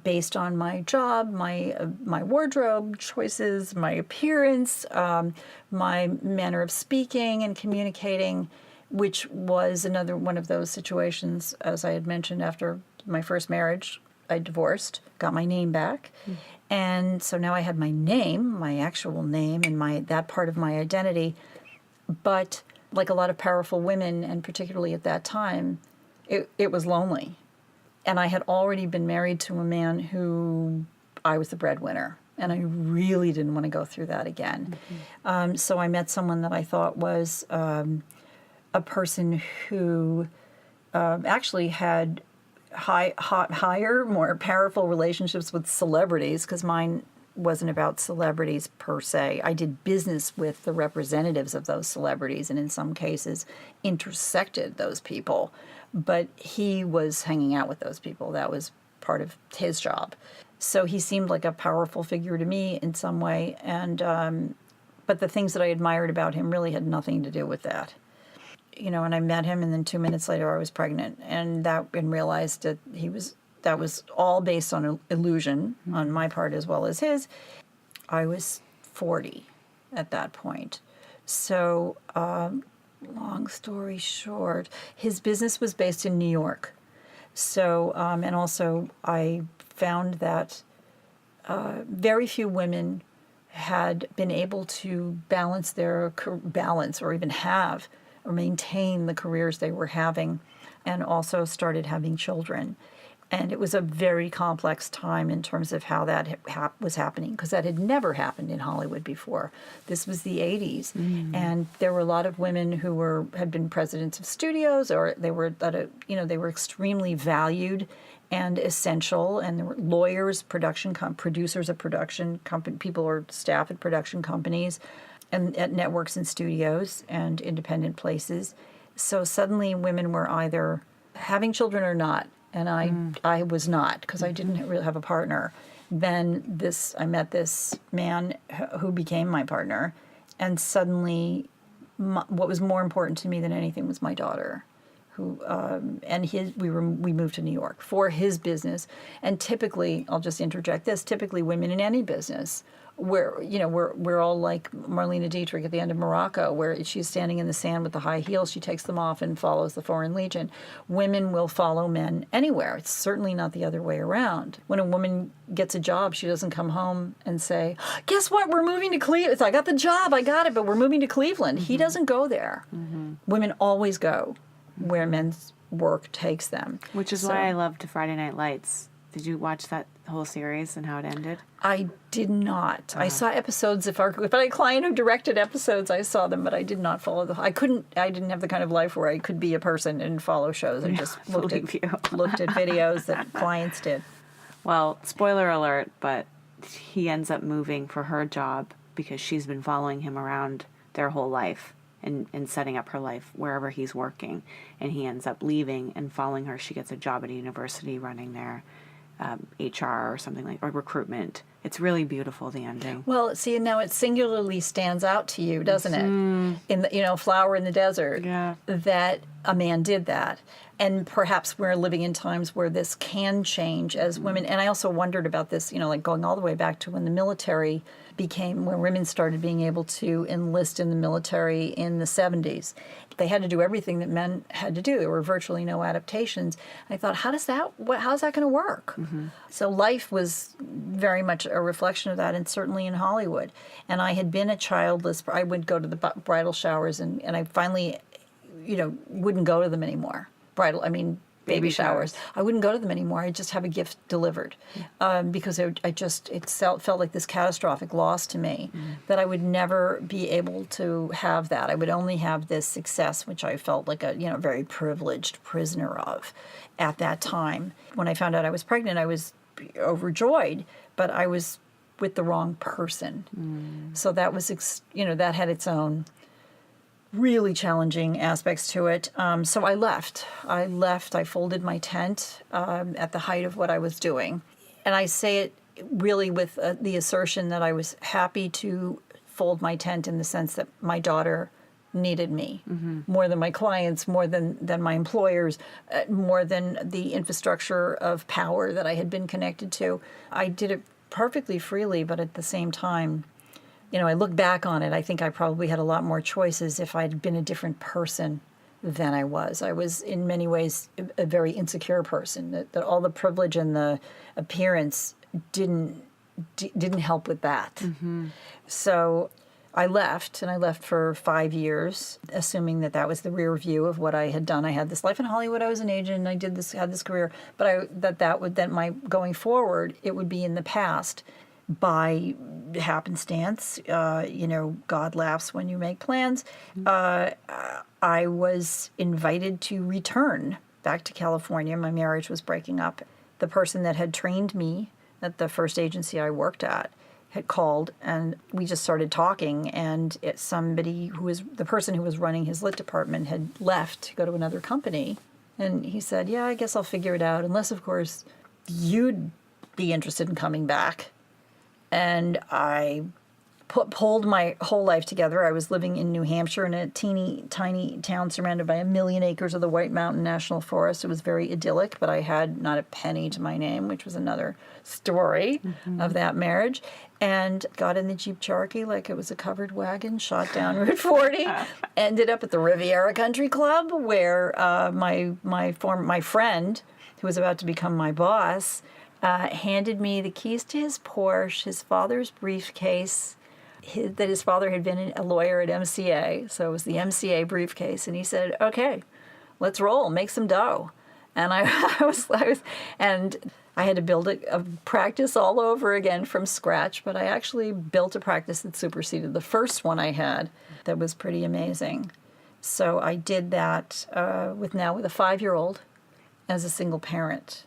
Based on my job, my wardrobe choices, my appearance, my manner of speaking and communicating, which was another one of those situations, as I had mentioned, after my first marriage, I divorced, got my name back. And so now I had my name, my actual name, and that part of my identity. But like a lot of powerful women, and particularly at that time, it was lonely. And I had already been married to a man who I was the breadwinner, and I really didn't want to go through that again. So I met someone that I thought was a person who actually had higher, more powerful relationships with celebrities, because mine wasn't about celebrities per se. I did business with the representatives of those celebrities, and in some cases intersected those people. But he was hanging out with those people. That was part of his job. So he seemed like a powerful figure to me in some way. And but the things that I admired about him really had nothing to do with that. And I met him, and then 2 minutes later I was pregnant, and realized that that was all based on illusion on my part as well as his. I was 40 at that point. So long story short, his business was based in New York. So, and also I found that very few women had been able to balance or even have or maintain the careers they were having, and also started having children. And it was a very complex time in terms of how that was happening, because that had never happened in Hollywood before. This was the 80s, and there were a lot of women who had been presidents of studios, or they were extremely valued and essential. And there were lawyers, producers of production company, people or staff at production companies, and at networks and studios and independent places. So suddenly, women were either having children or not. And I was not, because I didn't really have a partner. Then I met this man who became my partner, and suddenly what was more important to me than anything was my daughter, we moved to New York for his business. And typically, I'll just interject this, typically women in any business, we're all like Marlene Dietrich at the end of Morocco, where she's standing in the sand with the high heels. She takes them off and follows the Foreign Legion. Women will follow men anywhere. It's certainly not the other way around. When a woman gets a job, she doesn't come home and say, guess what, we're moving to Cleveland. I got the job, I got it, but we're moving to Cleveland. He doesn't go there. Women always go where men's work takes them. Which is why I loved Friday Night Lights. Did you watch that whole series and how it ended? I did not. I saw episodes. If I had a client who directed episodes, I saw them, but I did not follow I didn't have the kind of life where I could be a person and follow shows. I just looked at videos that clients did. Well, spoiler alert, but he ends up moving for her job because she's been following him around their whole life and setting up her life wherever he's working. And he ends up leaving and following her. She gets a job at a university running their HR or something or recruitment. It's really beautiful, the ending. Well, see, now it singularly stands out to you, doesn't it? In the, Flower in the Desert, that a man did that. And perhaps we're living in times where this can change as women. And I also wondered about this, like going all the way back to when the military where women started being able to enlist in the military in the 70s. They had to do everything that men had to do. There were virtually no adaptations. I thought, how's that going to work? So life was very much a reflection of that, and certainly in Hollywood. And I had been a childless. I would go to the bridal showers, and I finally, wouldn't go to them anymore. baby showers. I wouldn't go to them anymore. I'd just have a gift delivered because it felt like this catastrophic loss to me that I would never be able to have that. I would only have this success, which I felt like a very privileged prisoner of at that time. When I found out I was pregnant, I was overjoyed, but I was with the wrong person. So that was, that had its own really challenging aspects to it. So I left. I folded my tent at the height of what I was doing. And I say it really with the assertion that I was happy to fold my tent in the sense that my daughter needed me more than my clients, more than my employers, more than the infrastructure of power that I had been connected to. I did it perfectly freely, but at the same time, I look back on it, I think I probably had a lot more choices if I'd been a different person than I was. I was in many ways a very insecure person, that all the privilege and the appearance didn't help with that. So I left, and I left for 5 years, assuming that was the rear view of what I had done. I had this life in Hollywood. I was an agent, and I had this career. But that would then going forward, it would be in the past. By happenstance, God laughs when you make plans. I was invited to return back to California. My marriage was breaking up. The person that had trained me at the first agency I worked at had called, and we just started talking, and the person who was running his lit department had left to go to another company, and he said, yeah, I guess I'll figure it out, unless, of course, you'd be interested in coming back. And I pulled my whole life together. I was living in New Hampshire in a teeny tiny town surrounded by 1 million acres of the White Mountain National Forest. It was very idyllic, but I had not a penny to my name, which was another story of that marriage. And got in the Jeep Cherokee like it was a covered wagon, shot down Route 40, ended up at the Riviera Country Club where my friend, who was about to become my boss, handed me the keys to his Porsche, his father's briefcase, that his father had been a lawyer at MCA, so it was the MCA briefcase, and he said, okay, let's roll, make some dough. And I had to build a practice all over again from scratch, but I actually built a practice that superseded the first one I had that was pretty amazing. So I did that with a 5-year-old as a single parent.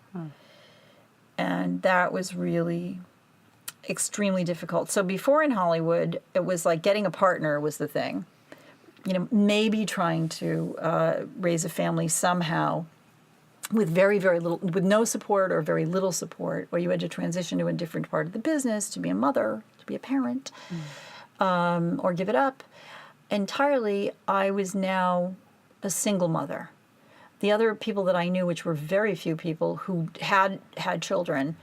And that was really extremely difficult. So before in Hollywood, it was like getting a partner was the thing. Maybe trying to raise a family somehow with very, very little, with no support or very little support, or you had to transition to a different part of the business to be a mother, to be a parent, or give it up. Entirely, I was now a single mother. The other people that I knew, which were very few people who had children,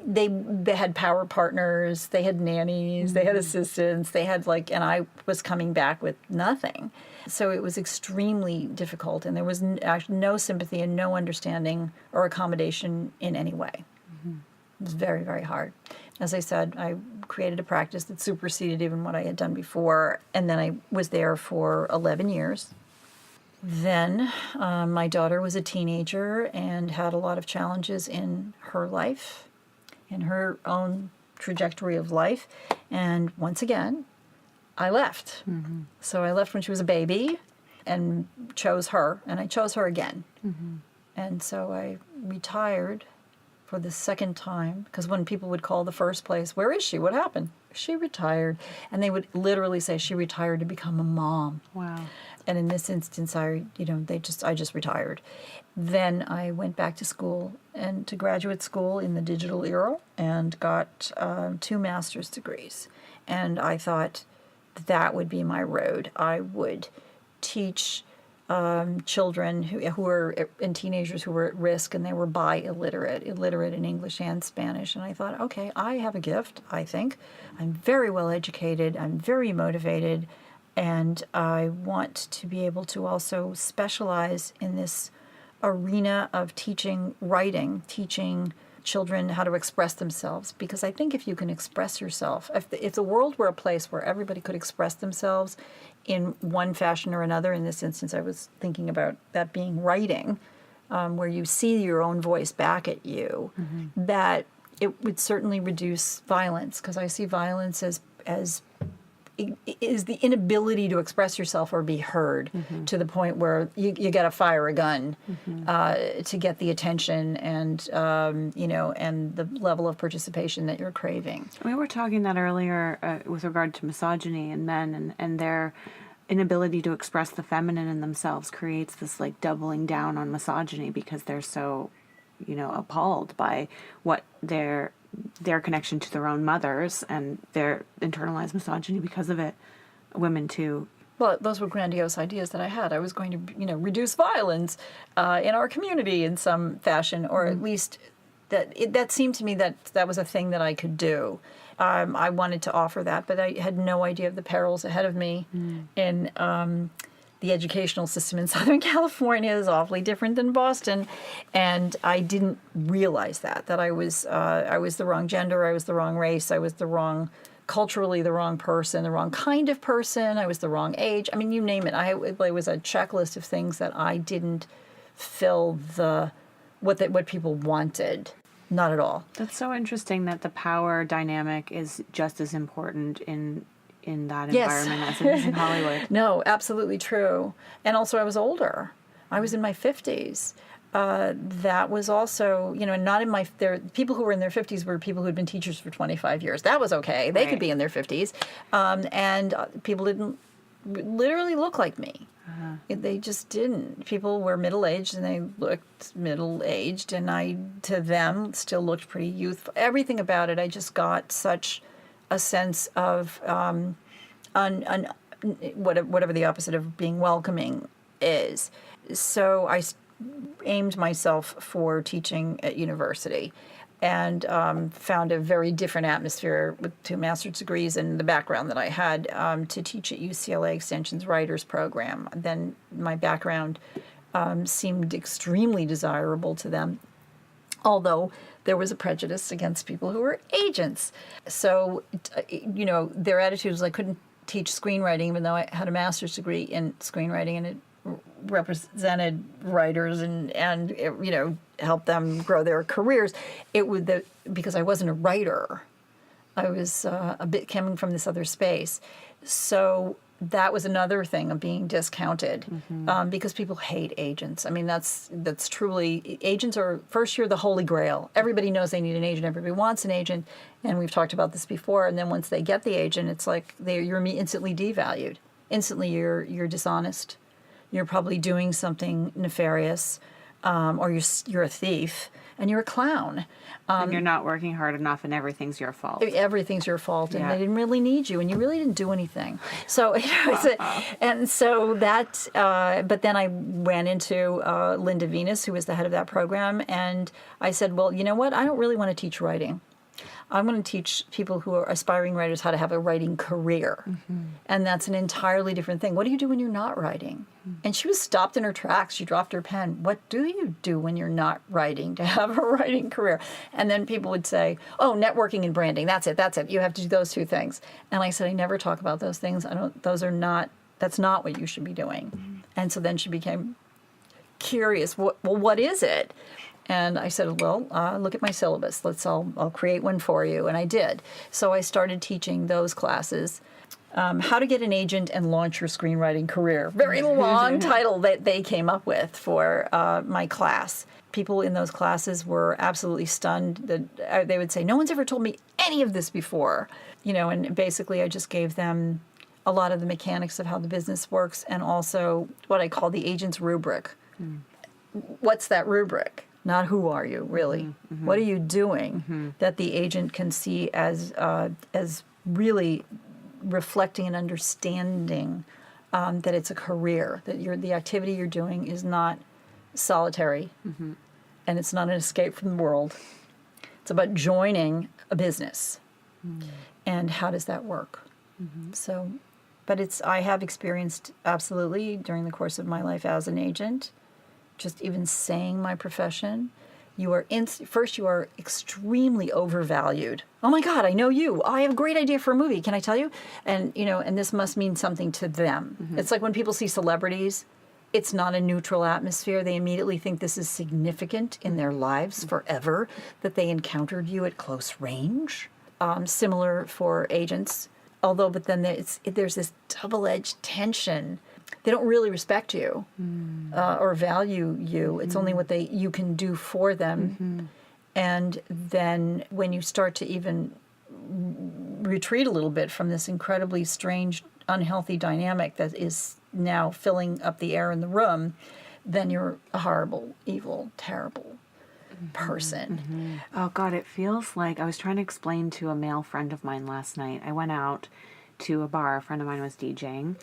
they had power partners, they had nannies, they had assistants, they had and I was coming back with nothing. So it was extremely difficult, and there was no sympathy and no understanding or accommodation in any way. It was very, very hard. As I said, I created a practice that superseded even what I had done before, and then I was there for 11 years. Then my daughter was a teenager and had a lot of challenges in her life, in her own trajectory of life. And once again, I left. So I left when she was a baby and chose her, and I chose her again. And so I retired for the second time, because when people would call the first place, where is she? What happened? She retired. And they would literally say she retired to become a mom. Wow. And in this instance, I just retired. Then I went back to school and to graduate school in the digital era and got 2 master's degrees. And I thought that would be my road. I would teach children who were and teenagers who were at risk, and they were illiterate in English and Spanish. And I thought, okay, I have a gift, I think. I'm very well educated. I'm very motivated. And I want to be able to also specialize in this arena of teaching writing, teaching children how to express themselves. Because I think if you can express yourself, if the world were a place where everybody could express themselves in one fashion or another, in this instance I was thinking about that being writing, where you see your own voice back at you, that it would certainly reduce violence, because I see violence as is the inability to express yourself or be heard, to the point where you got to fire a gun to get the attention and and the level of participation that you're craving. We were talking that earlier with regard to misogyny in men and their inability to express the feminine in themselves creates this like doubling down on misogyny, because they're so, appalled by what their connection to their own mothers and their internalized misogyny because of it. Women too. Well, those were grandiose ideas that I had. I was going to, reduce violence in our community in some fashion, or at least that seemed to me that was a thing that I could do. I wanted to offer that, but I had no idea of the perils ahead of me. In the educational system in Southern California is awfully different than Boston, and I didn't realize that I was the wrong gender, I was the wrong race, I was culturally the wrong person, the wrong kind of person, I was the wrong age. I mean, you name it. It was a checklist of things that I didn't fill what people wanted. Not at all. That's so interesting that the power dynamic is just as important in that Yes. environment as it is in Hollywood. No, absolutely true. And also I was older. I was in my 50s. That was also, not in people who were in their 50s were people who had been teachers for 25 years. That was okay. They could be in their 50s. And people didn't literally look like me. They just didn't. People were middle-aged, and they looked middle-aged, and I, to them, still looked pretty youthful. Everything about it, I just got such a sense of whatever the opposite of being welcoming is. So I aimed myself for teaching at university, and found a very different atmosphere with 2 master's degrees and the background that I had to teach at UCLA Extension's Writers Program. Then my background seemed extremely desirable to them, although there was a prejudice against people who were agents. So, their attitude was I couldn't teach screenwriting, even though I had a master's degree in screenwriting, and it represented writers and helped them grow their careers. Because I wasn't a writer, I was a bit coming from this other space. So that was another thing of being discounted, because people hate agents. I mean, that's truly, agents are, first you're the holy grail. Everybody knows they need an agent. Everybody wants an agent. And we've talked about this before. And then once they get the agent, it's like you're instantly devalued. Instantly you're dishonest. You're probably doing something nefarious, or you're a thief, and you're a clown. And you're not working hard enough, and everything's your fault. Everything's your fault, and Yeah. they didn't really need you, and you really didn't do anything. So, and so that. But then I ran into Linda Venus, who was the head of that program, and I said, "Well, you know what? I don't really want to teach writing. I'm going to teach people who are aspiring writers how to have a writing career." And that's an entirely different thing. What do you do when you're not writing? And she was stopped in her tracks. She dropped her pen. What do you do when you're not writing to have a writing career? And then people would say, oh, networking and branding. That's it. You have to do those 2 things. And I said, I never talk about those things. That's not what you should be doing. And so then she became curious. What is it? And I said, well, look at my syllabus. I'll create one for you. And I did. So I started teaching those classes. How to get an agent and launch your screenwriting career. Very long title that they came up with for my class. People in those classes were absolutely stunned. That they would say, no one's ever told me any of this before. And basically I just gave them a lot of the mechanics of how the business works, and also what I call the agent's rubric. What's that rubric? Not who are you, really. What are you doing that the agent can see as really reflecting and understanding that it's a career, that the activity you're doing is not solitary, and it's not an escape from the world. It's about joining a business. And how does that work? So, but I have experienced absolutely during the course of my life as an agent, just even saying my profession, you are extremely overvalued. Oh my God, I know you. I have a great idea for a movie. Can I tell you? And and this must mean something to them. It's like when people see celebrities, It's not a neutral atmosphere. They immediately think this is significant in their lives forever, that they encountered you at close range. Similar for agents. But then there's this double-edged tension. They don't really respect you or value you. It's only what you can do for them. And then when you start to even retreat a little bit from this incredibly strange, unhealthy dynamic that is now filling up the air in the room, then you're a horrible, evil, terrible person. Oh, God, it feels like I was trying to explain to a male friend of mine last night. I went out to a bar. A friend of mine was DJing.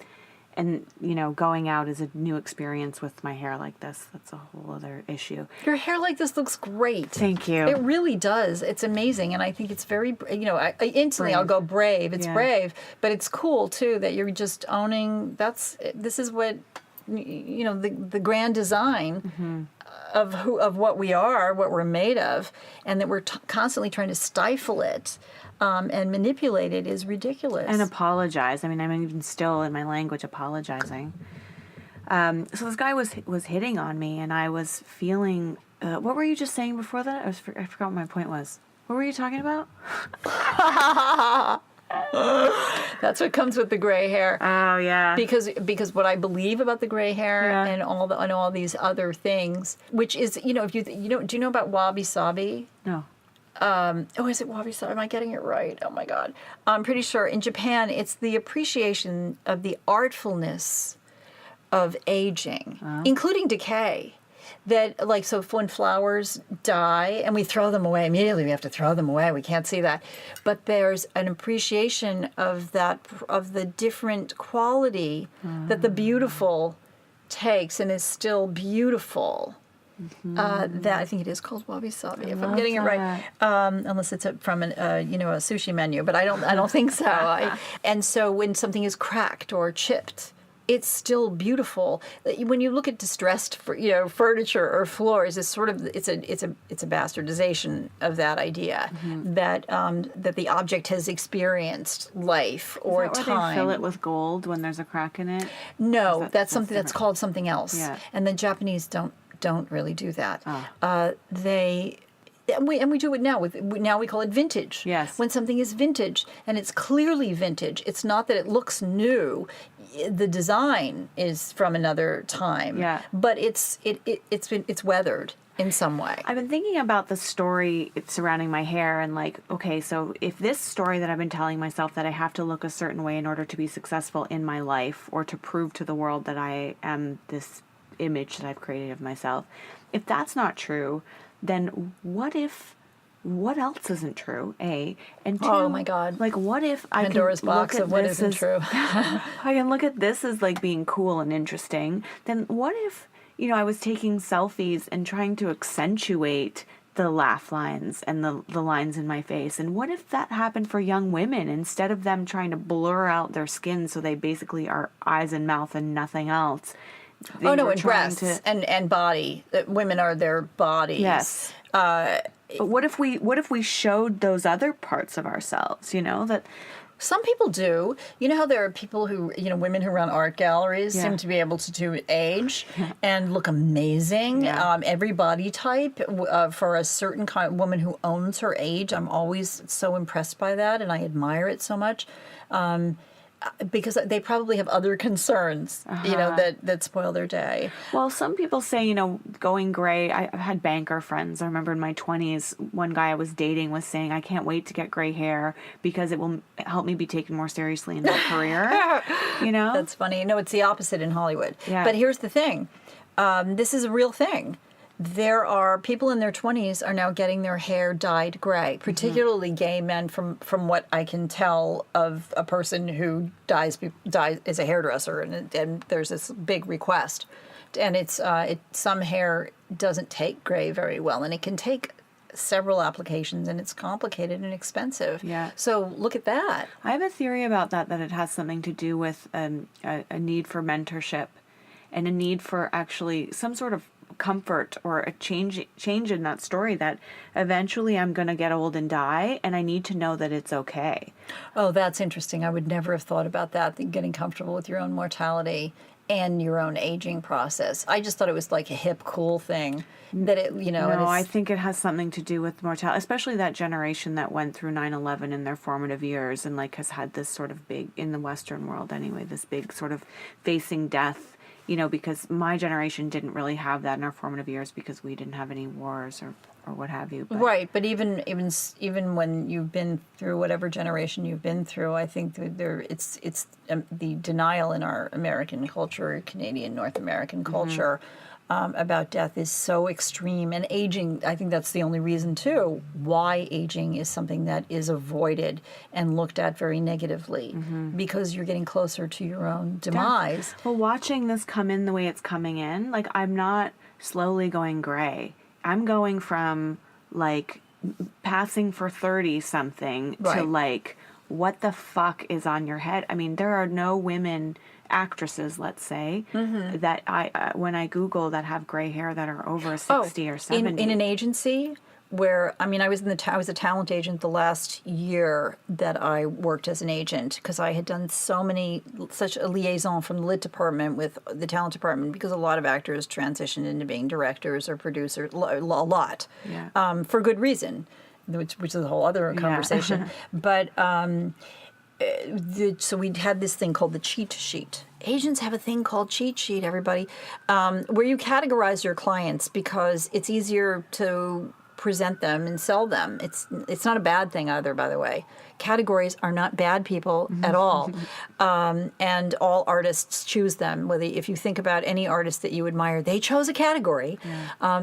And, going out is a new experience with my hair like this. That's a whole other issue. Your hair like this looks great. Thank you. It really does. It's amazing. And I think it's very, I instantly I'll go brave. It's brave. But it's cool, too, that you're just owning, this is what, the grand design of what we are, what we're made of, and that we're constantly trying to stifle it. And manipulate it is ridiculous. And apologize. I mean, I'm even still in my language apologizing. So this guy was hitting on me, and I was feeling. What were you just saying before that? I forgot what my point was. What were you talking about? That's what comes with the gray hair. Oh yeah. Because what I believe about the gray hair and all these other things, which is if do you know about Wabi-Sabi? No. Is it Wabi-Sabi? Am I getting it right? Oh my God. I'm pretty sure in Japan it's the appreciation of the artfulness of aging, including decay. That so when flowers die and we throw them away immediately, we have to throw them away. We can't see that, but there's an appreciation of the different quality that the beautiful takes and is still beautiful. That I think it is called Wabi-Sabi, if I'm getting it right, unless it's from a sushi menu, but I don't think so. And so when something is cracked or chipped, it's still beautiful. When you look at distressed, furniture or floors, it's sort of it's a bastardization of that idea that the object has experienced life or is that time. Where they fill it with gold when there's a crack in it? No, that's something that's called something else. Yeah. And the Japanese don't really do that. We do it now. Now we call it vintage. Yes. When something is vintage and it's clearly vintage, it's not that it looks new. The design is from another time. Yeah. But it's weathered in some way. I've been thinking about the story surrounding my hair and okay, so if this story that I've been telling myself that I have to look a certain way in order to be successful in my life or to prove to the world that I am this image that I've created of myself, if that's not true, then what else isn't true? A, and two, oh my God, what if Pandora's box of what isn't true? I can look at this as being cool and interesting. Then what if I was taking selfies and trying to accentuate the laugh lines and the lines in my face, and what if that happened for young women instead of them trying to blur out their skin so they basically are eyes and mouth and nothing else? And breasts and body. Women are their bodies. Yes. But what if we showed those other parts of ourselves? That some people do. You know how there are people who, women who run art galleries seem to be able to age and look amazing. Yeah. Every body type for a certain kind of woman who owns her age. I'm always so impressed by that, and I admire it so much. Because they probably have other concerns, that spoil their day. Well, some people say, going gray. I've had banker friends. I remember in my 20s, one guy I was dating was saying, I can't wait to get gray hair because it will help me be taken more seriously in my career. That's funny. No, it's the opposite in Hollywood. Yeah. But here's the thing. This is a real thing. There are people in their 20s are now getting their hair dyed gray, particularly gay men from what I can tell of a person who dyes as a hairdresser, and there's this big request. And some hair doesn't take gray very well, and it can take several applications, and it's complicated and expensive. Yeah. So look at that. I have a theory about that it has something to do with a need for mentorship and a need for actually some sort of comfort or a change in that story that eventually I'm going to get old and die, and I need to know that it's okay. Oh, that's interesting. I would never have thought about that, getting comfortable with your own mortality and your own aging process. I just thought it was like a hip, cool thing that it, you know. No, and I it's, think it has something to do with mortality, especially that generation that went through 9/11 in their formative years and like has had this sort of big, in the Western world anyway, this big sort of facing death, you know, because my generation didn't really have that in our formative years because we didn't have any wars or what have you. But Right, but even when you've been through whatever generation you've been through, I think that it's the denial in our American culture, Canadian, North American culture, about death is so extreme, and aging. I think that's the only reason too why aging is something that is avoided and looked at very negatively, because you're getting closer to your own demise. Well, watching this come in the way it's coming in, like I'm not slowly going gray. I'm going from like passing for 30 something to Right. like, what the fuck is on your head? I mean, there are no women actresses, let's say, that when I Google that have gray hair that are over 60 or 70. In an agency where, I mean, I was I was a talent agent the last year that I worked as an agent, because I had done such a liaison from the lit department with the talent department, because a lot of actors transitioned into being directors or producers, a lot, Yeah. for good reason, which is a whole other conversation. But so we had this thing called the cheat sheet. Agents have a thing called cheat sheet, everybody, where you categorize your clients because it's easier to present them and sell them. It's not a bad thing either, by the way. Categories are not bad people at all, and all artists choose them. If you think about any artist that you admire, they chose a category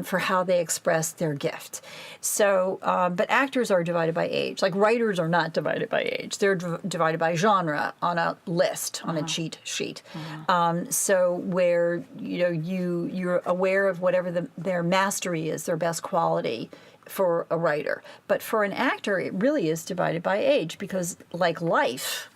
for how they express their gift. So, but actors are divided by age. Like writers are not divided by age; they're divided by genre on a list, on a cheat sheet. So where you're aware of whatever their mastery is, their best quality for a writer. But for an actor, it really is divided by age, because like life,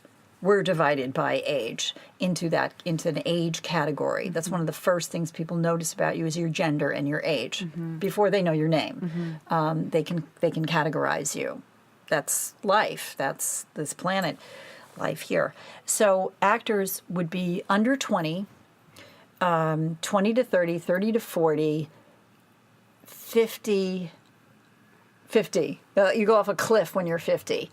we're divided by age into an age category. That's one of the first things people notice about you is your gender and your age. Before they know your name, they can categorize you. That's life. That's this planet life here. So actors would be under 20, 20 to 30, 30 to 40, 50. You go off a cliff when you're 50.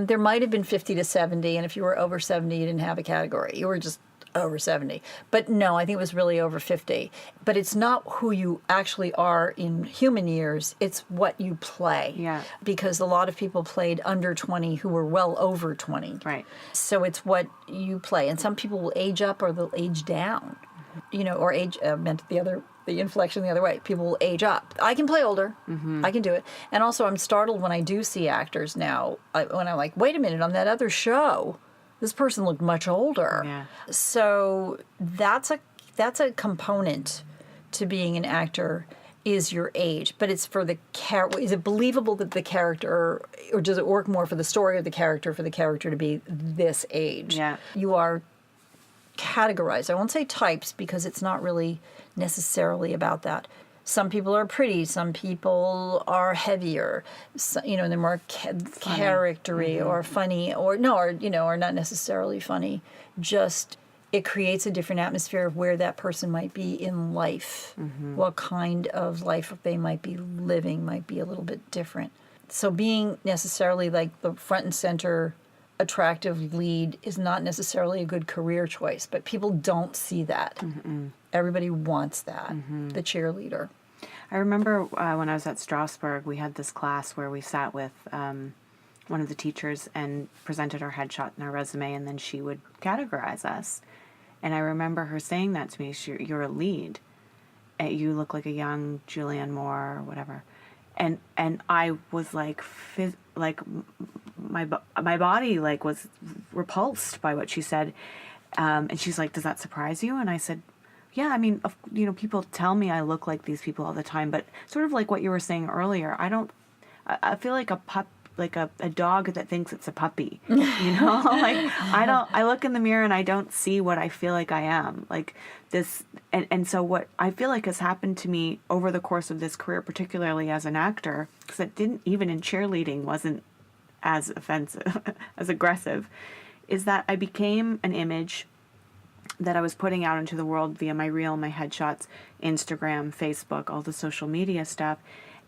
There might have been 50 to 70, and if you were over 70, you didn't have a category. You were just over 70. But no, I think it was really over 50. But it's not who you actually are in human years, it's what you play. Yeah. Because a lot of people played under 20 who were well over 20. Right. So it's what you play. And some people will age up or they'll age down. Or age, meant the inflection the other way. People will age up. I can play older. I can do it. And also, I'm startled when I do see actors now, when I'm like, wait a minute, on that other show, this person looked much older. Yeah. So that's a component to being an actor, is your age. But it's for the character. Is it believable that the character, or does it work more for the story of the character, for the character to be this age? Yeah. You are categorized. I won't say types, because it's not really necessarily about that. Some people are pretty, some people are heavier, they're more charactery or funny, or not necessarily funny. Just it creates a different atmosphere of where that person might be in life. What kind of life they might be living might be a little bit different. So being necessarily like the front and center attractive lead is not necessarily a good career choice, but people don't see that. Everybody wants that, the cheerleader. I remember when I was at Strasbourg, we had this class where we sat with one of the teachers and presented our headshot and our resume, and then she would categorize us. And I remember her saying that to me, you're a lead. You look like a young Julianne Moore or whatever. And I was like, my body like was repulsed by what she said. And she's like, does that surprise you? And I said, yeah, I mean, people tell me I look like these people all the time, but sort of like what you were saying earlier, I feel like a dog that thinks it's a puppy, like I look in the mirror and I don't see what I feel like I am, like this. And so what I feel like has happened to me over the course of this career, particularly as an actor, because it didn't, even in cheerleading, wasn't as offensive, as aggressive, is that I became an image. that I was putting out into the world via my reel, my headshots, Instagram, Facebook, all the social media stuff.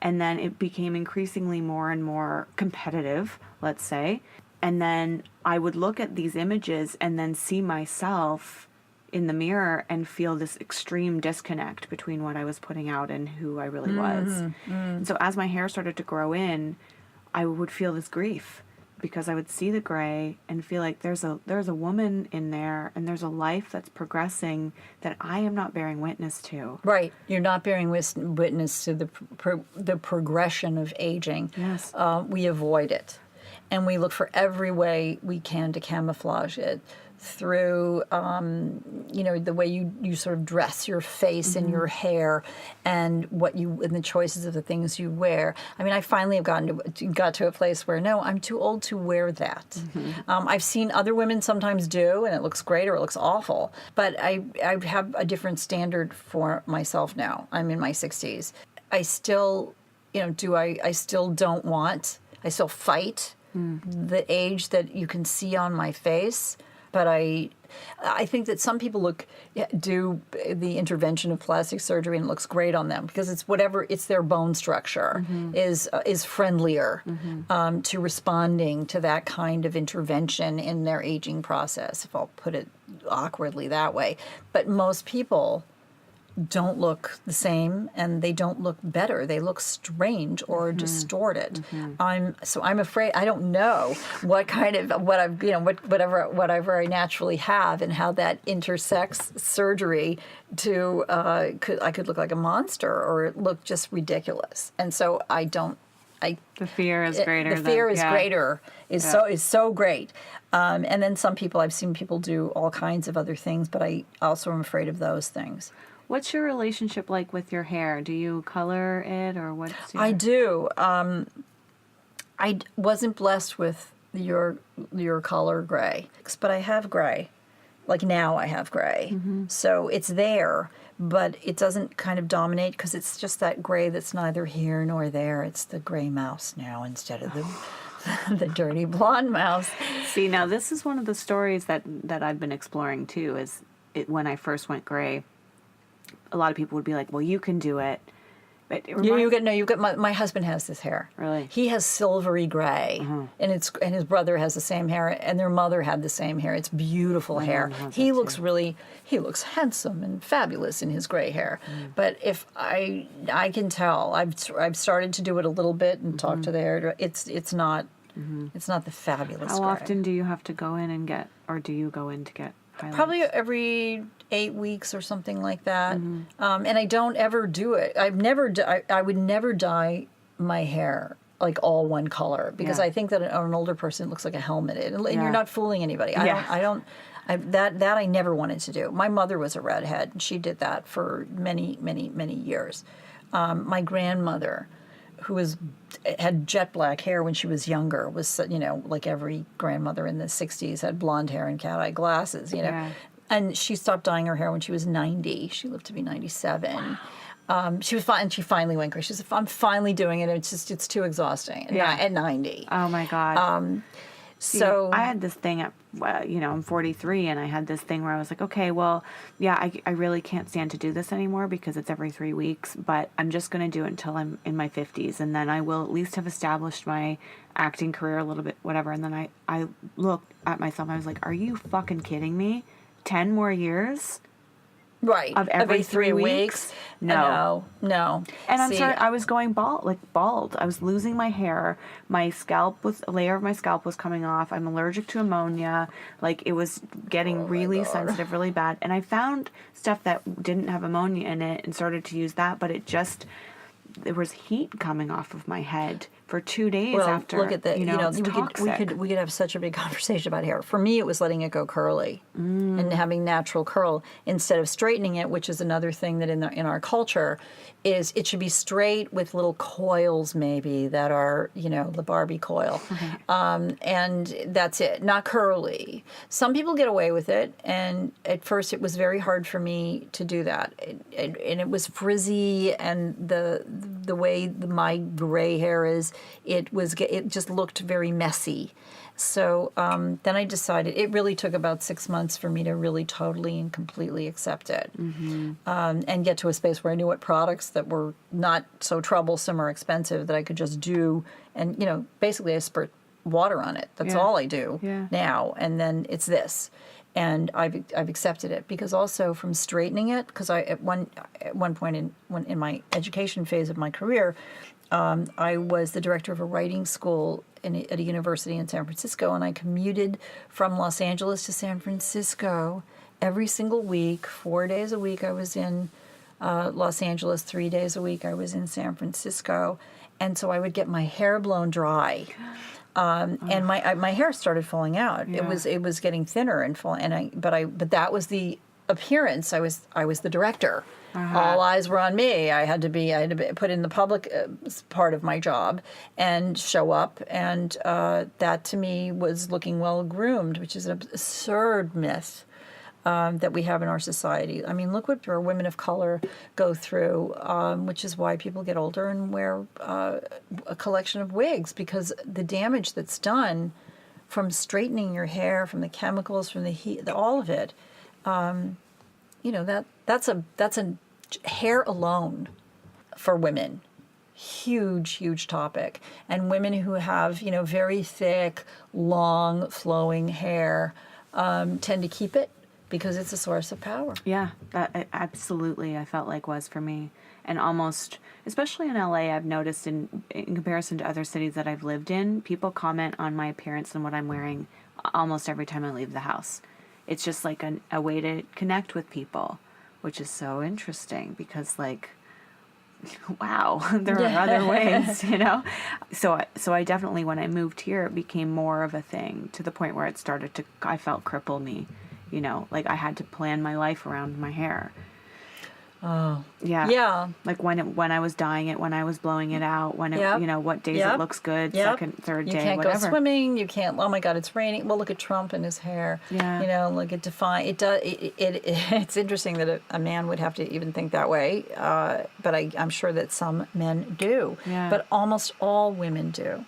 And then it became increasingly more and more competitive, let's say. And then I would look at these images and then see myself in the mirror and feel this extreme disconnect between what I was putting out and who I really was. And so as my hair started to grow in, I would feel this grief because I would see the gray and feel like there's a woman in there and there's a life that's progressing that I am not bearing witness to. Right. You're not bearing witness to the progression of aging. Yes. We avoid it. And we look for every way we can to camouflage it through, the way you sort of dress your face and your hair and and the choices of the things you wear. I mean, I finally have got to a place where, no, I'm too old to wear that. I've seen other women sometimes do, and it looks great or it looks awful. But I have a different standard for myself now. I'm in my 60s. I still, I still don't want, I still fight the age that you can see on my face. But I think that some people do the intervention of plastic surgery and it looks great on them because it's their bone structure is friendlier to responding to that kind of intervention in their aging process, if I'll put it awkwardly that way. But most people don't look the same and they don't look better. They look strange or distorted. I'm afraid I don't know whatever I naturally have and how that intersects surgery to I could look like a monster or look just ridiculous. And so the fear is greater. The fear is greater. Is so great. And then I've seen people do all kinds of other things, but I also am afraid of those things. What's your relationship like with your hair? Do you color it or what's your... I do. I wasn't blessed with your color gray, but I have gray. Like now I have gray. So it's there, but it doesn't kind of dominate because it's just that gray that's neither here nor there. It's the gray mouse now instead of the dirty blonde mouse. See, now this is one of the stories that I've been exploring too, is when I first went gray. A lot of people would be like, well, you can do it. But my husband has this hair. Really? He has silvery gray, and his brother has the same hair, and their mother had the same hair. It's beautiful hair. He looks handsome and fabulous in his gray hair. But if I can tell, I've started to do it a little bit and talk to the hair. It's not the fabulous. How gray. often do you have to go in and get, or do you go in to get highlights? Probably every 8 weeks or something like that. And I don't ever do it. I would never dye my hair like all one color because I think that an older person looks like a helmet, and you're not fooling anybody. That I never wanted to do. My mother was a redhead, and she did that for many, many, many years. My grandmother, who had jet black hair when she was younger, was like every grandmother in the 60s, had blonde hair and cat eye glasses. And she stopped dyeing her hair when she was 90. She lived to be 97. Wow. She was fine, and she finally went gray. She said, "I'm finally doing it. It's too exhausting." At 90. Oh my God. So I had this thing I'm 43, and I had this thing where I was like, okay, well, I really can't stand to do this anymore because it's every 3 weeks, but I'm just going to do it until I'm in my 50s, and then I will at least have established my acting career a little bit, whatever. And then I looked at myself, and I was like, are you fucking kidding me? 10 more years? Right. Of every 3 weeks? No. And I'm sorry, I was going bald. I was losing my hair. A layer of my scalp was coming off. I'm allergic to ammonia. Like, it was getting really sensitive, really bad. And I found stuff that didn't have ammonia in it and started to use that, but there was heat coming off of my head for 2 days after. Look at that. We could have such a big conversation about hair. For me, it was letting it go curly and having natural curl instead of straightening it, which is another thing that in our culture is it should be straight with little coils maybe that are, the Barbie coil. And that's it, not curly. Some people get away with it, and at first it was very hard for me to do that. And it was frizzy, and the way my gray hair is, it just looked very messy. So then I decided, it really took about 6 months for me to really totally and completely accept it, and get to a space where I knew what products that were not so troublesome or expensive that I could just do. And, basically I spurt water on it. That's all I do now. And then it's this. And I've accepted it, because also from straightening it, because at one point in my education phase of my career, I was the director of a writing school at a university in San Francisco, and I commuted from Los Angeles to San Francisco every single week. 4 days a week I was in Los Angeles, 3 days a week I was in San Francisco, and so I would get my hair blown dry. And my hair started falling out. Yeah. It was getting thinner and falling. But that was the appearance. I was the director. All eyes were on me. I had to be put in the public part of my job and show up. And that to me was looking well groomed, which is an absurd myth that we have in our society. I mean, look what our women of color go through, which is why people get older and wear a collection of wigs, because the damage that's done from straightening your hair, from the chemicals, from the heat, all of it. That's a hair alone for women. Huge topic. And women who have, very thick, long, flowing hair tend to keep it, because it's a source of power. Yeah, that absolutely I felt like was for me. And almost, especially in LA, I've noticed in comparison to other cities that I've lived in, people comment on my appearance and what I'm wearing almost every time I leave the house. It's just like a way to connect with people, which is so interesting, because wow, there are other ways, So I definitely, when I moved here, it became more of a thing, to the point where it started to, I felt, cripple me. I had to plan my life around my hair. Oh. Yeah. Yeah. Like when I was dyeing it, when I was blowing it out, when it, what days it looks good, second, third day, whatever. You can't go swimming. You can't. Oh my God, it's raining. Well, look at Trump and his hair. Yeah. Look at it's interesting that a man would have to even think that way. But I'm sure that some men do. Yeah. But almost all women do.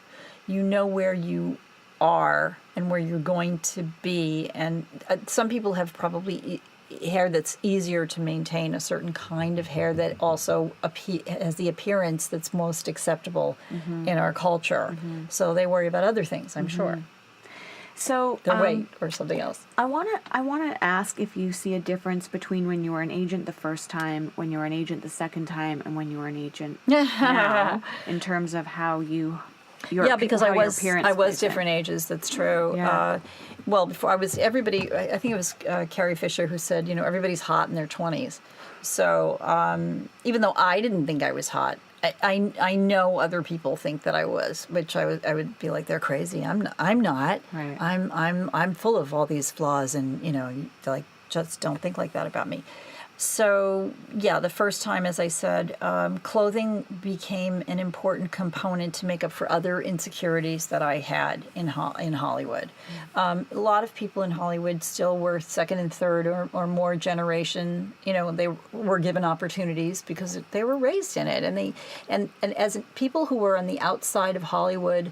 You know where you are and where you're going to be, and some people have probably hair that's easier to maintain, a certain kind of hair that also has the appearance that's most acceptable in our culture. So they worry about other things, I'm sure. So Their weight or something else. I wanna ask if you see a difference between when you were an agent the first time, when you were an agent the second time, and when you were an agent now, in terms of how because I was different ages. That's true. Yeah. Before I was everybody. I think it was Carrie Fisher who said, everybody's hot in their 20s. So even though I didn't think I was hot, I know other people think that I was, which I would be like, they're crazy. I'm not. Right. I'm full of all these flaws, and just don't think like that about me. So, the first time, as I said, clothing became an important component to make up for other insecurities that I had in Hollywood. A lot of people in Hollywood still were second and third or more generation. They were given opportunities because they were raised in it. And as people who were on the outside of Hollywood,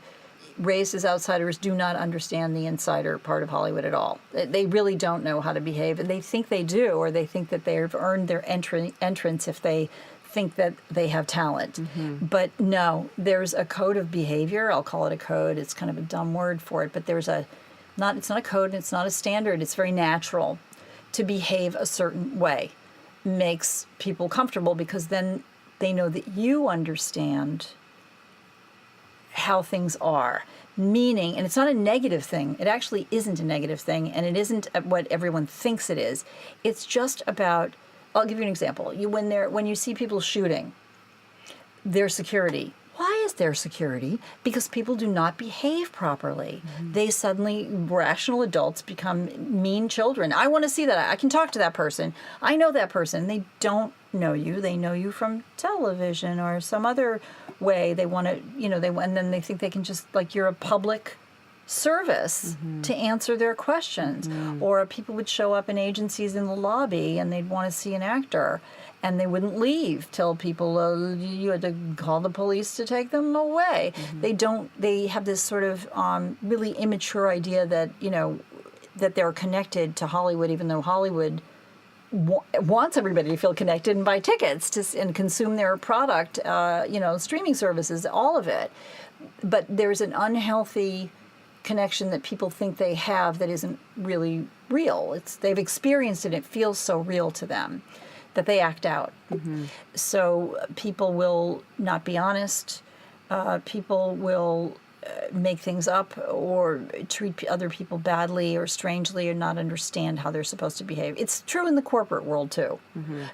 raised as outsiders, do not understand the insider part of Hollywood at all. They really don't know how to behave, and they think they do, or they think that they've earned their entrance if they think that they have talent. But no, there's a code of behavior. I'll call it a code. It's kind of a dumb word for it, but it's not a code, and it's not a standard. It's very natural to behave a certain way. Makes people comfortable, because then they know that you understand how things are. Meaning, and it's not a negative thing. It actually isn't a negative thing, and it isn't what everyone thinks it is. It's just about, I'll give you an example. When you see people shooting, their security. Why is there security? Because people do not behave properly. They suddenly, rational adults, become mean children. I want to see that. I can talk to that person. I know that person. They don't know you. They know you from television or some other way. They want to, and then they think they can just, you're a public service to answer their questions. Or people would show up in agencies in the lobby and they'd want to see an actor. and they wouldn't leave till people, you had to call the police to take them away. They have this sort of really immature idea that, that they're connected to Hollywood, even though Hollywood wants everybody to feel connected and buy tickets and consume their product, streaming services, all of it. But there's an unhealthy connection that people think they have that isn't really real. They've experienced it. It feels so real to them that they act out. So people will not be honest. People will make things up or treat other people badly or strangely or not understand how they're supposed to behave. It's true in the corporate world too.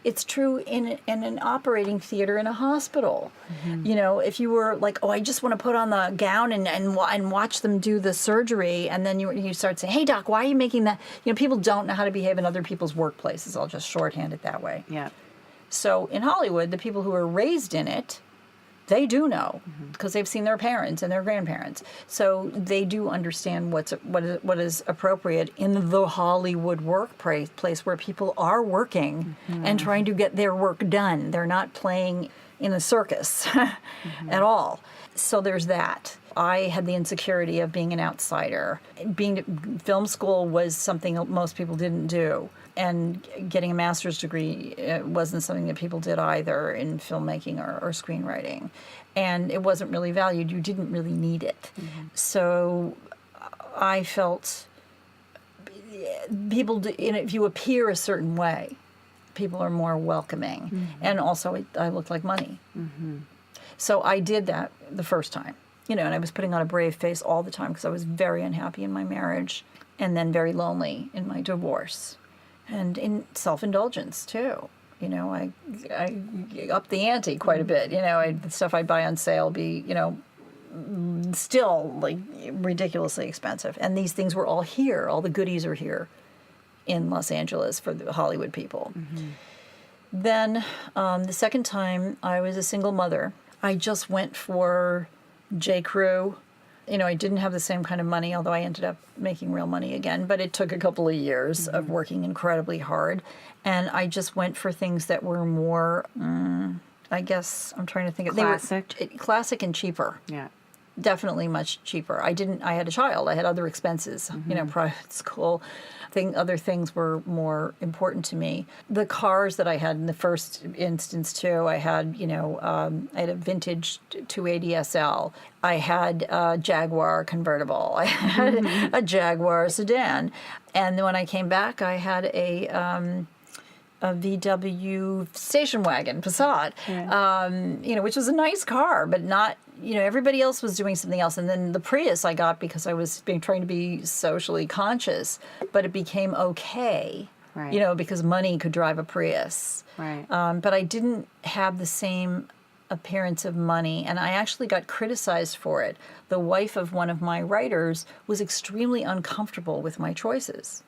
It's true in an operating theater in a hospital. If you were like, oh, I just want to put on the gown and watch them do the surgery, and then you start saying, hey doc, why are you making that? People don't know how to behave in other people's workplaces. I'll just shorthand it that way. Yeah. So in Hollywood, the people who are raised in it, they do know because they've seen their parents and their grandparents. So they do understand what is appropriate in the Hollywood workplace where people are working and trying to get their work done. They're not playing in a circus at all. So there's that. I had the insecurity of being an outsider. Film school was something most people didn't do. And getting a master's degree wasn't something that people did either in filmmaking or screenwriting. And it wasn't really valued. You didn't really need it. So I felt people, if you appear a certain way, people are more welcoming. And also I looked like money. So I did that the first time. And I was putting on a brave face all the time because I was very unhappy in my marriage and then very lonely in my divorce. And in self-indulgence, too. I upped the ante quite a bit. The stuff I'd buy on sale be, still, like, ridiculously expensive. And these things were all here. All the goodies are here in Los Angeles for the Hollywood people. Then the second time, I was a single mother. I just went for J. Crew. I didn't have the same kind of money, although I ended up making real money again. But it took a couple of years of working incredibly hard. And I just went for things that were more, I guess, I'm trying to think of... Classic? They were classic and cheaper. Yeah. Definitely much cheaper. I had a child. I had other expenses, private school. Other things were more important to me. The cars that I had in the first instance, too, I had a vintage 280 SL. I had a Jaguar convertible. I had a Jaguar sedan. And then when I came back, I had a VW station wagon, Passat, which was a nice car, but not, everybody else was doing something else. And then the Prius I got because I was trying to be socially conscious, but it became okay, because money could drive a Prius. Right. But I didn't have the same appearance of money, and I actually got criticized for it. The wife of one of my writers was extremely uncomfortable with my choices.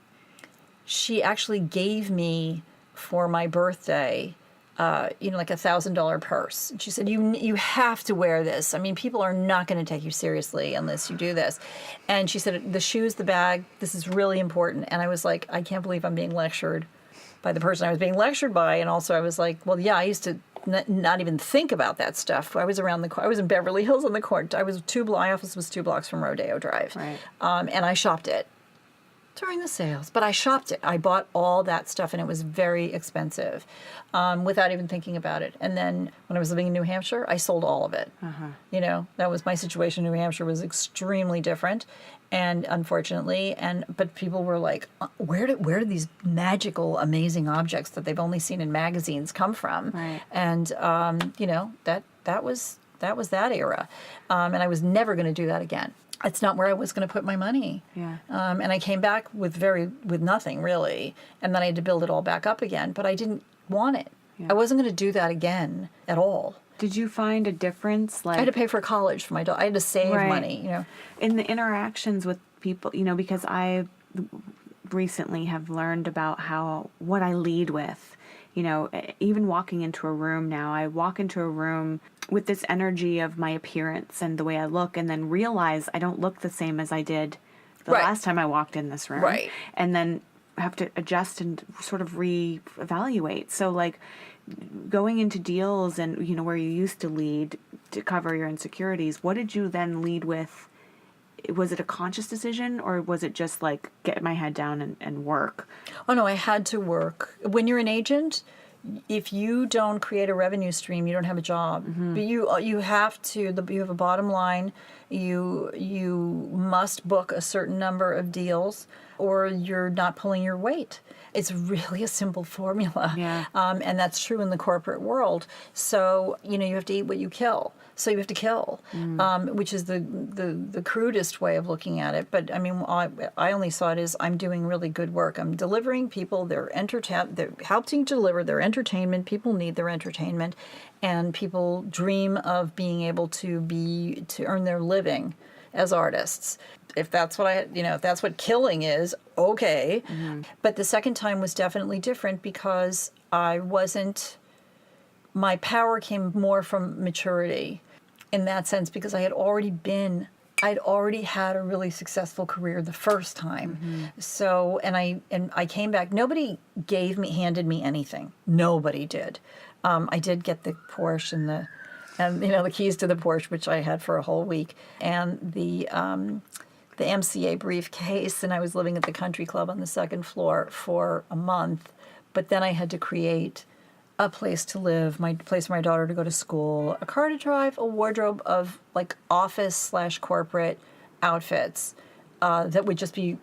She actually gave me, for my birthday, like $1,000 purse. And she said, you have to wear this. I mean, people are not going to take you seriously unless you do this. And she said, the shoes, the bag, this is really important. And I was like, I can't believe I'm being lectured by the person I was being lectured by. And also I was like, well, yeah, I used to not even think about that stuff. I was I was in Beverly Hills on the court. My office was 2 blocks from Rodeo Drive. Right. And I shopped it during the sales, but I shopped it. I bought all that stuff, and it was very expensive without even thinking about it. And then when I was living in New Hampshire, I sold all of it. That was my situation. New Hampshire was extremely different, and unfortunately, but people were like, where did these magical, amazing objects that they've only seen in magazines come from? Right. And that was that era, and I was never going to do that again. It's not where I was going to put my money. Yeah. And I came back with nothing, really. And then I had to build it all back up again. But I didn't want it. Yeah. I wasn't going to do that again at all. Did you find a difference? I had to pay for college for my daughter. I had to save money, In the interactions with people, because I recently have learned about what I lead with. Even walking into a room now, I walk into a room with this energy of my appearance and the way I look, and then realize I don't look the same as I did the last time I walked in this room. Right. And then have to adjust and sort of reevaluate. So, like, going into deals and, where you used to lead to cover your insecurities, what did you then lead with? Was it a conscious decision, or was it just like get my head down and work? Oh no, I had to work. When you're an agent, if you don't create a revenue stream, you don't have a job. But you have to. You have a bottom line. You must book a certain number of deals, or you're not pulling your weight. It's really a simple formula, and that's true in the corporate world. So you have to eat what you kill. So you have to kill, which is the crudest way of looking at it. But I mean, I only saw it as I'm doing really good work. I'm delivering people they're helping deliver their entertainment. People need their entertainment, and people dream of being able to earn their living as artists. If that's what if that's what killing is, okay. But the second time was definitely different because my power came more from maturity in that sense, because I'd already had a really successful career the first time. So, and I came back, nobody handed me anything. Nobody did. I did get the Porsche and the keys to the Porsche, which I had for a whole week, and the MCA briefcase, and I was living at the country club on the second floor for a month. But then I had to create a place to live, my place for my daughter to go to school, a car to drive, a wardrobe of like office/corporate outfits that would just be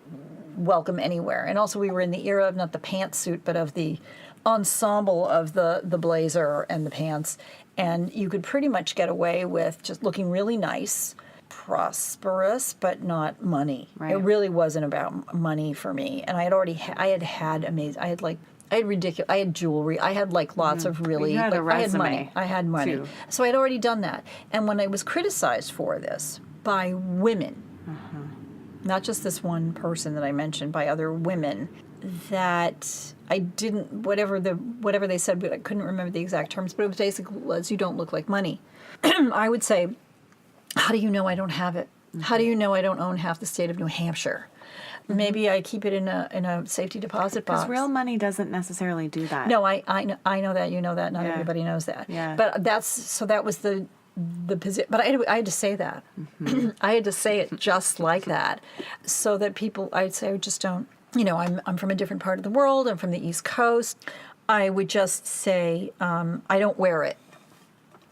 welcome anywhere. And also we were in the era of not the pantsuit, but of the ensemble of the blazer and the pants. And you could pretty much get away with just looking really nice, prosperous, but not money. Right. It really wasn't about money for me. And I had jewelry. I had like lots of really. You had a I had resume, money. I had money. too. So I'd already done that. And when I was criticized for this by women, not just this one person that I mentioned, by other women, that I didn't whatever they said, but I couldn't remember the exact terms. But it was basically, you don't look like money. I would say, how do you know I don't have it? How do you know I don't own half the state of New Hampshire? Maybe I keep it in a safety deposit box. Because real money doesn't necessarily do that. No, I know that. You know that. Not everybody knows that. Yeah. But that was the position. But I had to say that. I had to say it just like that, so that people. I'd say I just don't. I'm from a different part of the world. I'm from the East Coast. I would just say I don't wear it.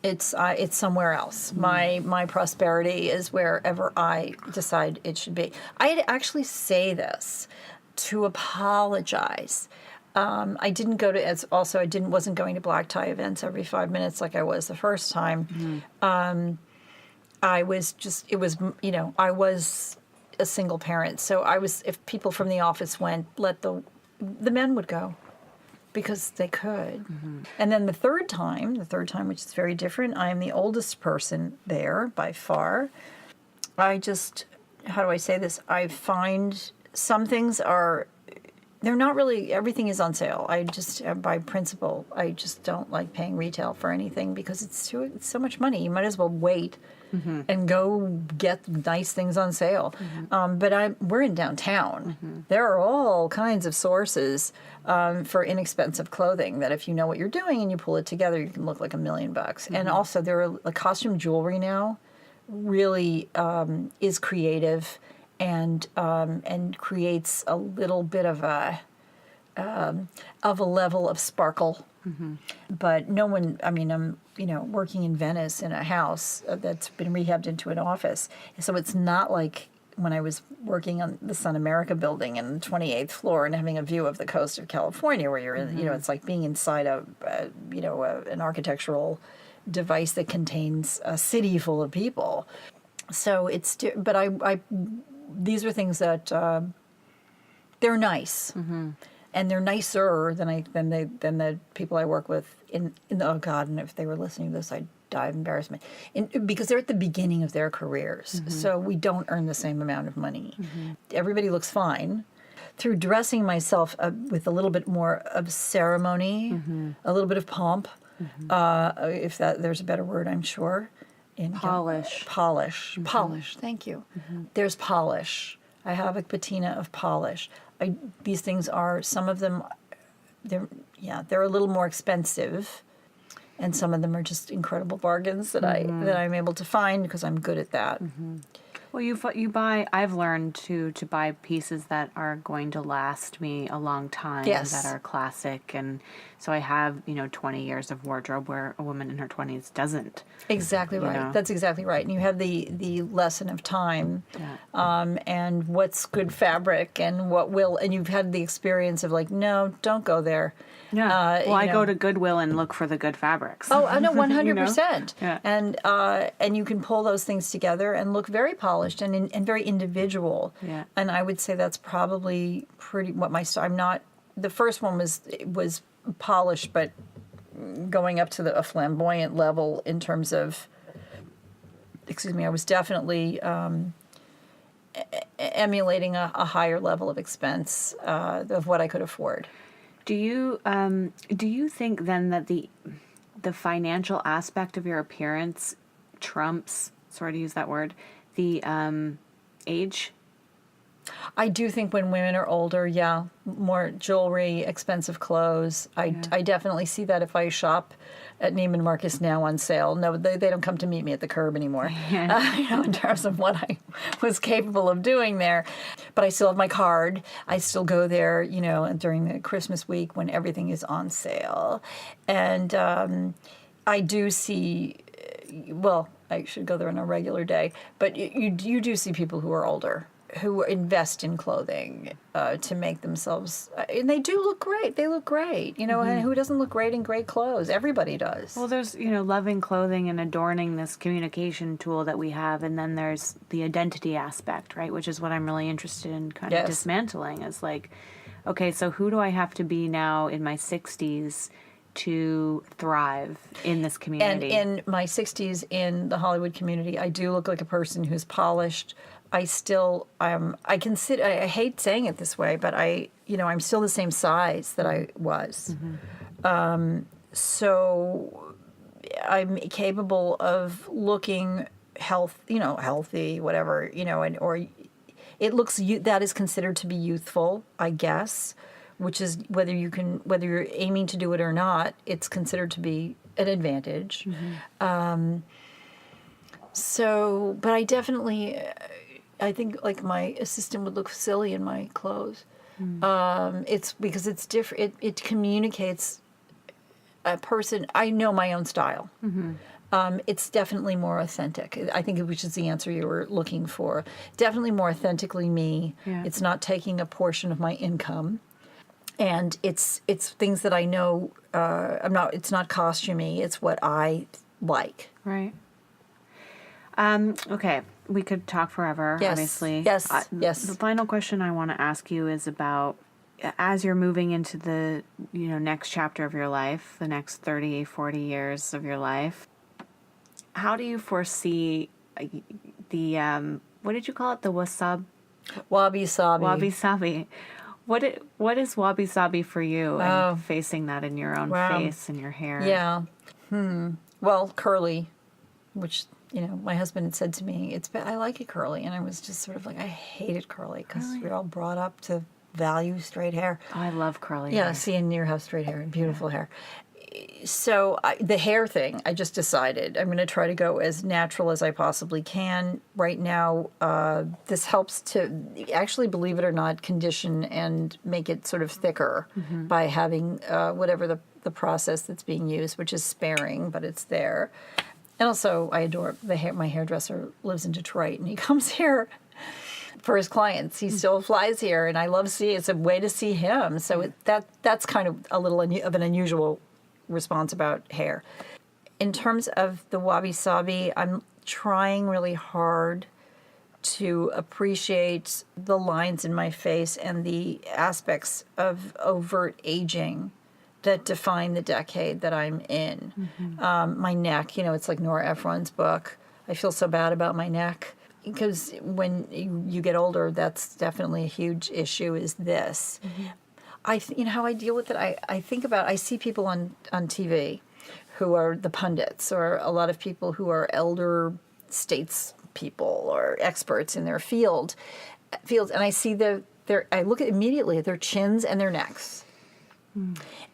It's somewhere else. My prosperity is wherever I decide it should be. I had to actually say this to apologize. I didn't go to wasn't going to black tie events every 5 minutes like I was the first time. I was a single parent, so if people from the office went, the men would go. Because they could. And then the third time, which is very different, I am the oldest person there by far. How do I say this? I find some things they're not really, everything is on sale. I just, by principle, I just don't like paying retail for anything because it's so much money. You might as well wait and go get nice things on sale. But we're in downtown. There are all kinds of sources for inexpensive clothing that if you know what you're doing and you pull it together, you can look like $1 million. And also there are costume jewelry now really is creative and creates a little bit of a level of sparkle. But no one, I'm working in Venice in a house that's been rehabbed into an office. So it's not like when I was working on the Sun America building in the 28th floor and having a view of the coast of California where you're in, it's like being inside an architectural device that contains a city full of people. So but these are things that they're nice. And they're nicer than the people I work with oh God, and if they were listening to this, I'd die of embarrassment. Because they're at the beginning of their careers, so we don't earn the same amount of money. Everybody looks fine. Through dressing myself with a little bit more of ceremony, a little bit of pomp, if there's a better word, I'm sure. Polish. Polish. Thank you. There's polish. I have a patina of polish. These things are, some of them they're a little more expensive, and some of them are just incredible bargains that I'm able to find because I'm good at that. Well, you buy. I've learned to buy pieces that are going to last me a long time. Yes. That are classic, and so I have 20 years of wardrobe where a woman in her 20s doesn't. Exactly right. know? That's exactly right. And you have the lesson of time, and what's good fabric, and and you've had the experience of like, no, don't go there. Yeah. Well, I know. go to Goodwill and look for the good fabrics. Oh, I know, 100%. Yeah. And you can pull those things together and look very polished and very individual. Yeah. And I would say that's probably pretty what my style. I'm not. The first one was polished, but going up to a flamboyant level in terms of. Excuse me. I was definitely emulating a higher level of expense of what I could afford. Do you think then that the financial aspect of your appearance trumps, sorry to use that word, the age? I do think when women are older, more jewelry, expensive clothes. I definitely see that if I shop at Neiman Marcus now on sale. No, they don't come to meet me at the curb anymore, in terms of what I was capable of doing there. But I still have my card. I still go there, during the Christmas week when everything is on sale. And I do see, well, I should go there on a regular day, but you do see people who are older who invest in clothing to make themselves, and they do look great. They look great, and who doesn't look great in great clothes? Everybody does. Well, there's, loving clothing and adorning this communication tool that we have, and then there's the identity aspect, right? Which is what I'm really interested in kind of dismantling is like, okay, so who do I have to be now in my 60s to thrive in this community? And in my 60s in the Hollywood community, I do look like a person who's polished. I still, I consider, I hate saying it this way, but I'm still the same size that I was. So I'm capable of looking healthy, whatever, or it looks, that is considered to be youthful, I guess, which is whether you're aiming to do it or not, it's considered to be an advantage. So, but I definitely, I think like my assistant would look silly in my clothes. It's because it's different. It communicates a person. I know my own style. It's definitely more authentic. I think, which is the answer you were looking for. Definitely more authentically me. Yeah. It's not taking a portion of my income, and it's things that I know. It's not costumey. It's what I like. Right. Okay, we could talk forever, Yes. obviously. Yes. The final question I want to ask you is about, as you're moving into the, next chapter of your life, the next 30, 40 years of your life, how do you foresee the, what did you call it? The Wabi-Sabi. Wabi-Sabi. What is Wabi-Sabi for you, and facing that in your own face and your hair? Yeah. Well, curly, which, my husband had said to me, I like it curly. And I was just sort of like, I hated curly because we're all brought up to value straight hair. Oh, I love curly Yeah, hair. see, and you have straight hair and beautiful hair. So the hair thing, I just decided I'm going to try to go as natural as I possibly can. Right now, this helps to actually, believe it or not, condition and make it sort of thicker by having whatever the process that's being used, which is sparing, but it's there. And also, I adore my hairdresser lives in Detroit, and he comes here for his clients. He still flies here, and I love seeing. It's a way to see him. So that's kind of a little of an unusual response about hair. In terms of the Wabi-Sabi, I'm trying really hard to appreciate the lines in my face and the aspects of overt aging that define the decade that I'm in. My neck, it's like Nora Ephron's book. I feel so bad about my neck because when you get older, that's definitely a huge issue, is this. How I deal with it, I see people on TV who are the pundits, or a lot of people who are elder statespeople or experts in their fields, and I see I look at immediately at their chins and their necks.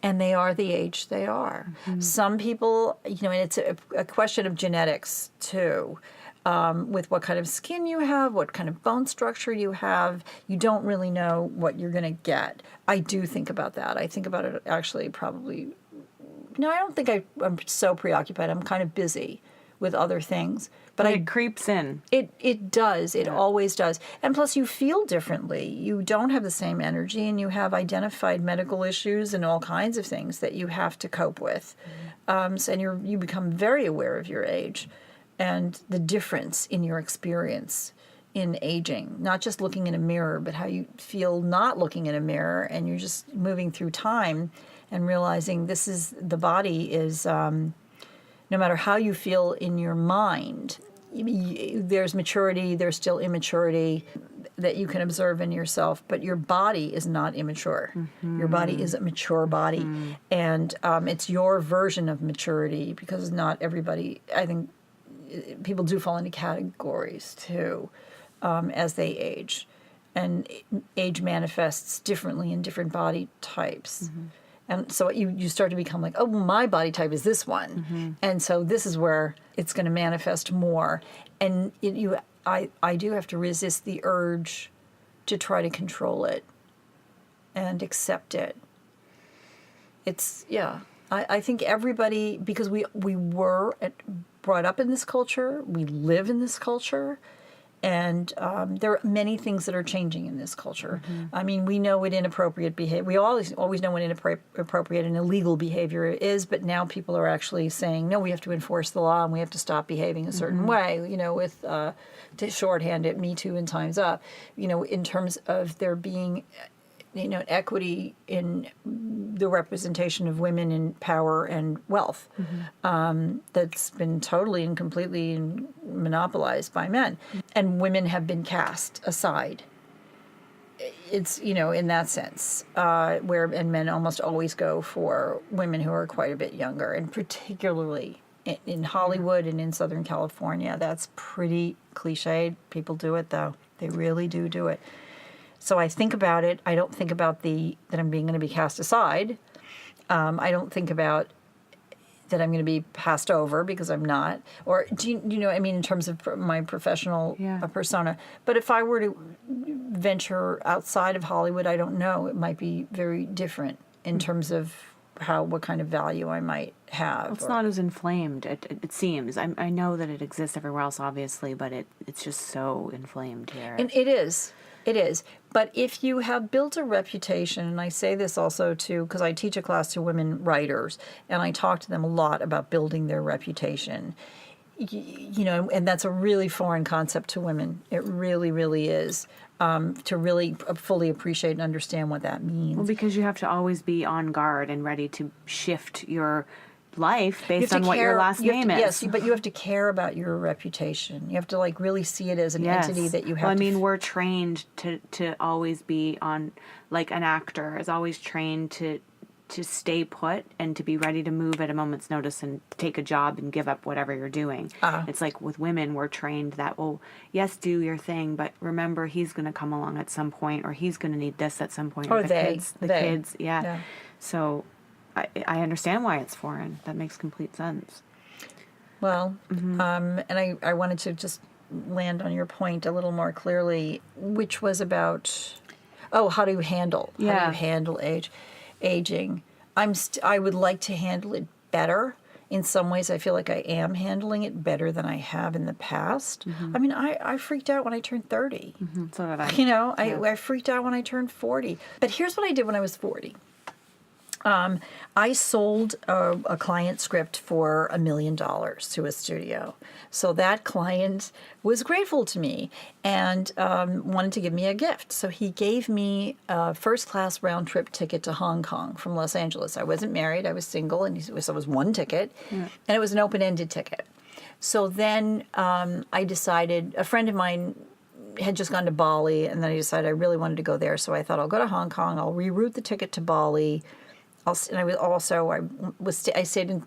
And they are the age they are. Some people, and it's a question of genetics too. With what kind of skin you have, what kind of bone structure you have, you don't really know what you're going to get. I do think about that. I think about it actually probably. No, I don't think I'm so preoccupied. I'm kind of busy with other things. But it creeps in. It does. It always does. And plus, you feel differently. You don't have the same energy, and you have identified medical issues and all kinds of things that you have to cope with. And you become very aware of your age and the difference in your experience in aging. Not just looking in a mirror, but how you feel not looking in a mirror, and you're just moving through time and realizing the body is, no matter how you feel in your mind, there's maturity, there's still immaturity that you can observe in yourself, but your body is not immature. Your body is a mature body, and it's your version of maturity, because not everybody, I think people do fall into categories too as they age, and age manifests differently in different body types. And so you start to become like, oh, my body type is this one. And so this is where it's going to manifest more. And I do have to resist the urge to try to control it and accept it. I think everybody, because we were brought up in this culture, we live in this culture, and there are many things that are changing in this culture. I mean, we know what inappropriate behavior, we always know what inappropriate and illegal behavior is, but now people are actually saying, no, we have to enforce the law and we have to stop behaving a certain way, with to shorthand it, Me Too and Time's Up, in terms of there being equity in the representation of women in power and wealth that's been totally and completely monopolized by men. And women have been cast aside. It's, in that sense, and men almost always go for women who are quite a bit younger, and particularly in Hollywood and in Southern California. That's pretty cliched. People do it, though. They really do it. So I think about it. I don't think about that I'm going to be cast aside. I don't think about that I'm going to be passed over, because I'm not. Or do you know? I mean, in terms of my professional persona. But if I were to venture outside of Hollywood, I don't know. It might be very different in terms of what kind of value I might have. It's not as inflamed. It seems. I know that it exists everywhere else, obviously, but it's just so inflamed here. And it is. It is. But if you have built a reputation, and I say this also too, because I teach a class to women writers, and I talk to them a lot about building their reputation, and that's a really foreign concept to women. It really, really is, to really fully appreciate and understand what that means. Well, because you have to always be on guard and ready to shift your life based on what your last name is. Yes, but you have to care about your reputation. You have to really see it as an entity that you have. Well, I mean, we're trained to always be on, like an actor is always trained to stay put and to be ready to move at a moment's notice and take a job and give up whatever you're doing. It's like with women, we're trained that, yes, do your thing, but remember he's going to come along at some point, or he's going to need this at some point. Or the kids. Yeah. So I understand why it's foreign. That makes complete sense. Well, and I wanted to just land on your point a little more clearly, which was about, how do you handle aging? I would like to handle it better. In some ways, I feel like I am handling it better than I have in the past. I mean, I freaked out when I turned 30. So did I. I freaked out when I turned 40. But here's what I did when I was 40. I sold a client script for $1 million to a studio. So that client was grateful to me and wanted to give me a gift. So he gave me a first-class round-trip ticket to Hong Kong from Los Angeles. I wasn't married. I was single, and so it was one ticket, and it was an open-ended ticket. So then I decided, a friend of mine had just gone to Bali, and then I decided I really wanted to go there. So I thought, I'll go to Hong Kong. I'll reroute the ticket to Bali. I stayed in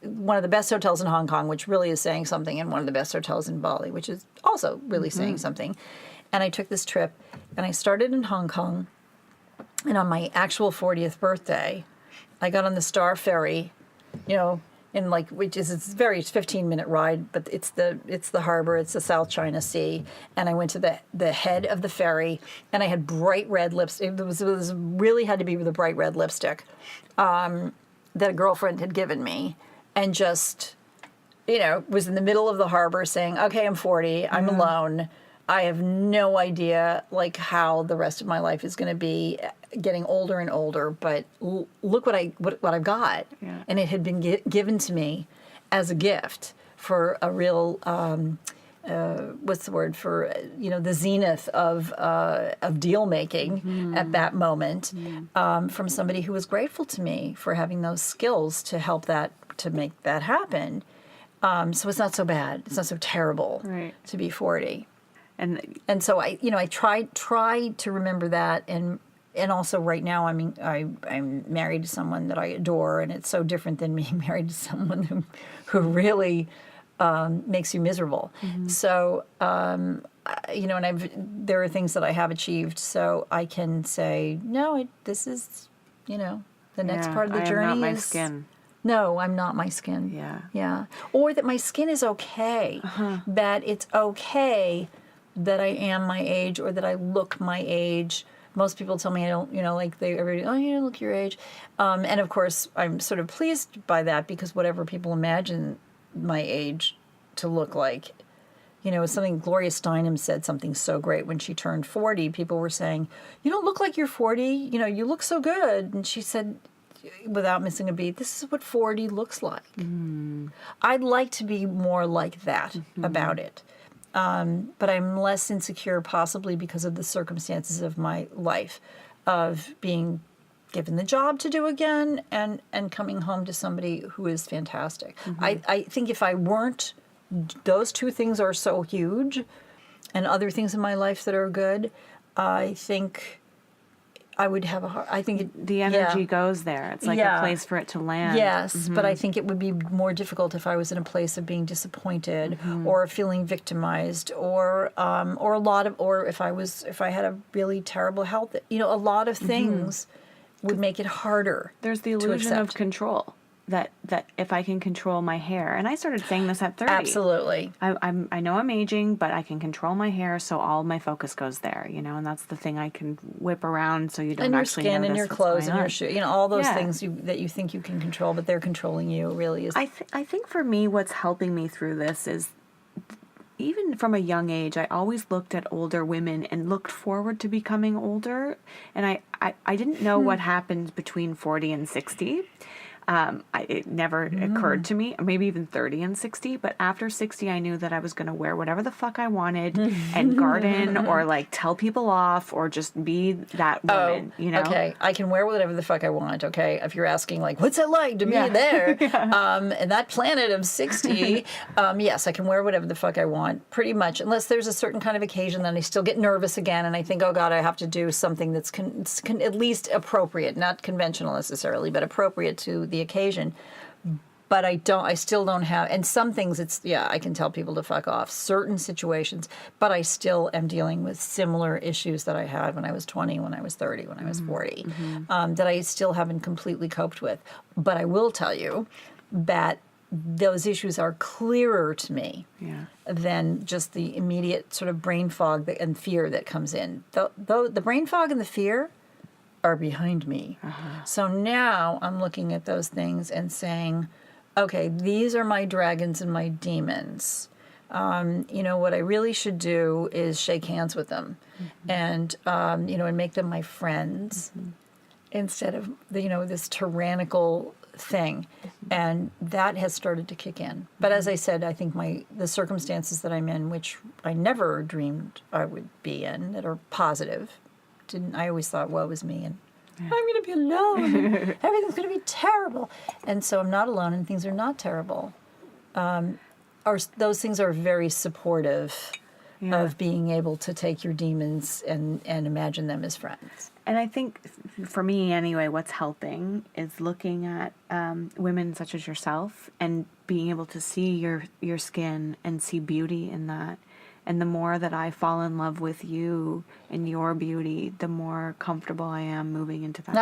one of the best hotels in Hong Kong, which really is saying something, and one of the best hotels in Bali, which is also really saying something. And I took this trip, and I started in Hong Kong, And on my actual 40th birthday, I got on the Star Ferry, in which is it's 15-minute ride, but it's the harbor, it's the South China Sea, and I went to the head of the ferry, and I had bright red lipstick. It was really had to be with a bright red lipstick that a girlfriend had given me, and just was in the middle of the harbor saying, "Okay, I'm 40, I'm alone. I have no idea how the rest of my life is going to be, getting older and older, but look what I've got." Yeah. And it had been given to me as a gift for a real what's the word for the zenith of deal making at that moment, from somebody who was grateful to me for having those skills to help to make that happen. So it's not so bad. It's not so terrible to be 40. And so I try to remember that, and also right now I'm married to someone that I adore, and it's so different than being married to someone who really makes you miserable. So and there are things that I have achieved, so I can say no. This is the next part of the journey. I am not my is skin. No, I'm not my skin. Yeah. Or that my skin is okay. That it's okay that I am my age, or that I look my age. Most people tell me I don't, everybody, oh, you don't look your age. And of course, I'm sort of pleased by that, because whatever people imagine my age to look like, something Gloria Steinem said something so great when she turned 40. People were saying, "You don't look like you're 40. You look so good." And she said, without missing a beat, "This is what 40 looks like." I'd like to be more like that about it. But I'm less insecure, possibly because of the circumstances of my life, of being given the job to do again, and coming home to somebody who is fantastic. I think if I weren't, those two things are so huge, and other things in my life that are good, I think I would have the energy goes there. It's like a place for it to land. Yes, but I think it would be more difficult if I was in a place of being disappointed, or feeling victimized, or if I had a really terrible health. A lot of things would make it harder. There's the illusion of control. That if I can control my hair, and I started saying this at 30. Absolutely. I know I'm aging, but I can control my hair, so all my focus goes there, and that's the thing I can whip around, so you don't and your actually skin notice and your what's clothes going and your on. shoes, all those things that you think you can control, but they're controlling you. Really is. I think for me, what's helping me through this is, even from a young age, I always looked at older women and looked forward to becoming older, and I didn't know what happened between 40 and 60. It never occurred to me, maybe even 30 and 60, but after 60, I knew that I was going to wear whatever the fuck I wanted and garden, or tell people off, or just be that woman, Okay, I can wear whatever the fuck I want, okay? If you're asking, what's it like to be there? And that planet of 60, yes, I can wear whatever the fuck I want, pretty much, unless there's a certain kind of occasion, then I still get nervous again, and I think, oh God, I have to do something that's at least appropriate, not conventional necessarily, but appropriate to the occasion. But I still don't have, and some things I can tell people to fuck off, certain situations, but I still am dealing with similar issues that I had when I was 20, when I was 30, when I was 40, that I still haven't completely coped with. But I will tell you that those issues are clearer to me than just the immediate sort of brain fog and fear that comes in. The brain fog and the fear are behind me. So now I'm looking at those things and saying, okay, these are my dragons and my demons. What I really should do is shake hands with them, and and make them my friends, instead of this tyrannical thing. And that has started to kick in. But as I said, I think the circumstances that I'm in, which I never dreamed I would be in, that are positive. I always thought, woe is me, and I'm going to be alone, and everything's going to be terrible. And so I'm not alone, and things are not terrible. Those things are very supportive of being able to take your demons and imagine them as friends. And I think, for me anyway, what's helping is looking at women such as yourself, and being able to see your skin and see beauty in that, And the more that I fall in love with you and your beauty, the more comfortable I am moving into that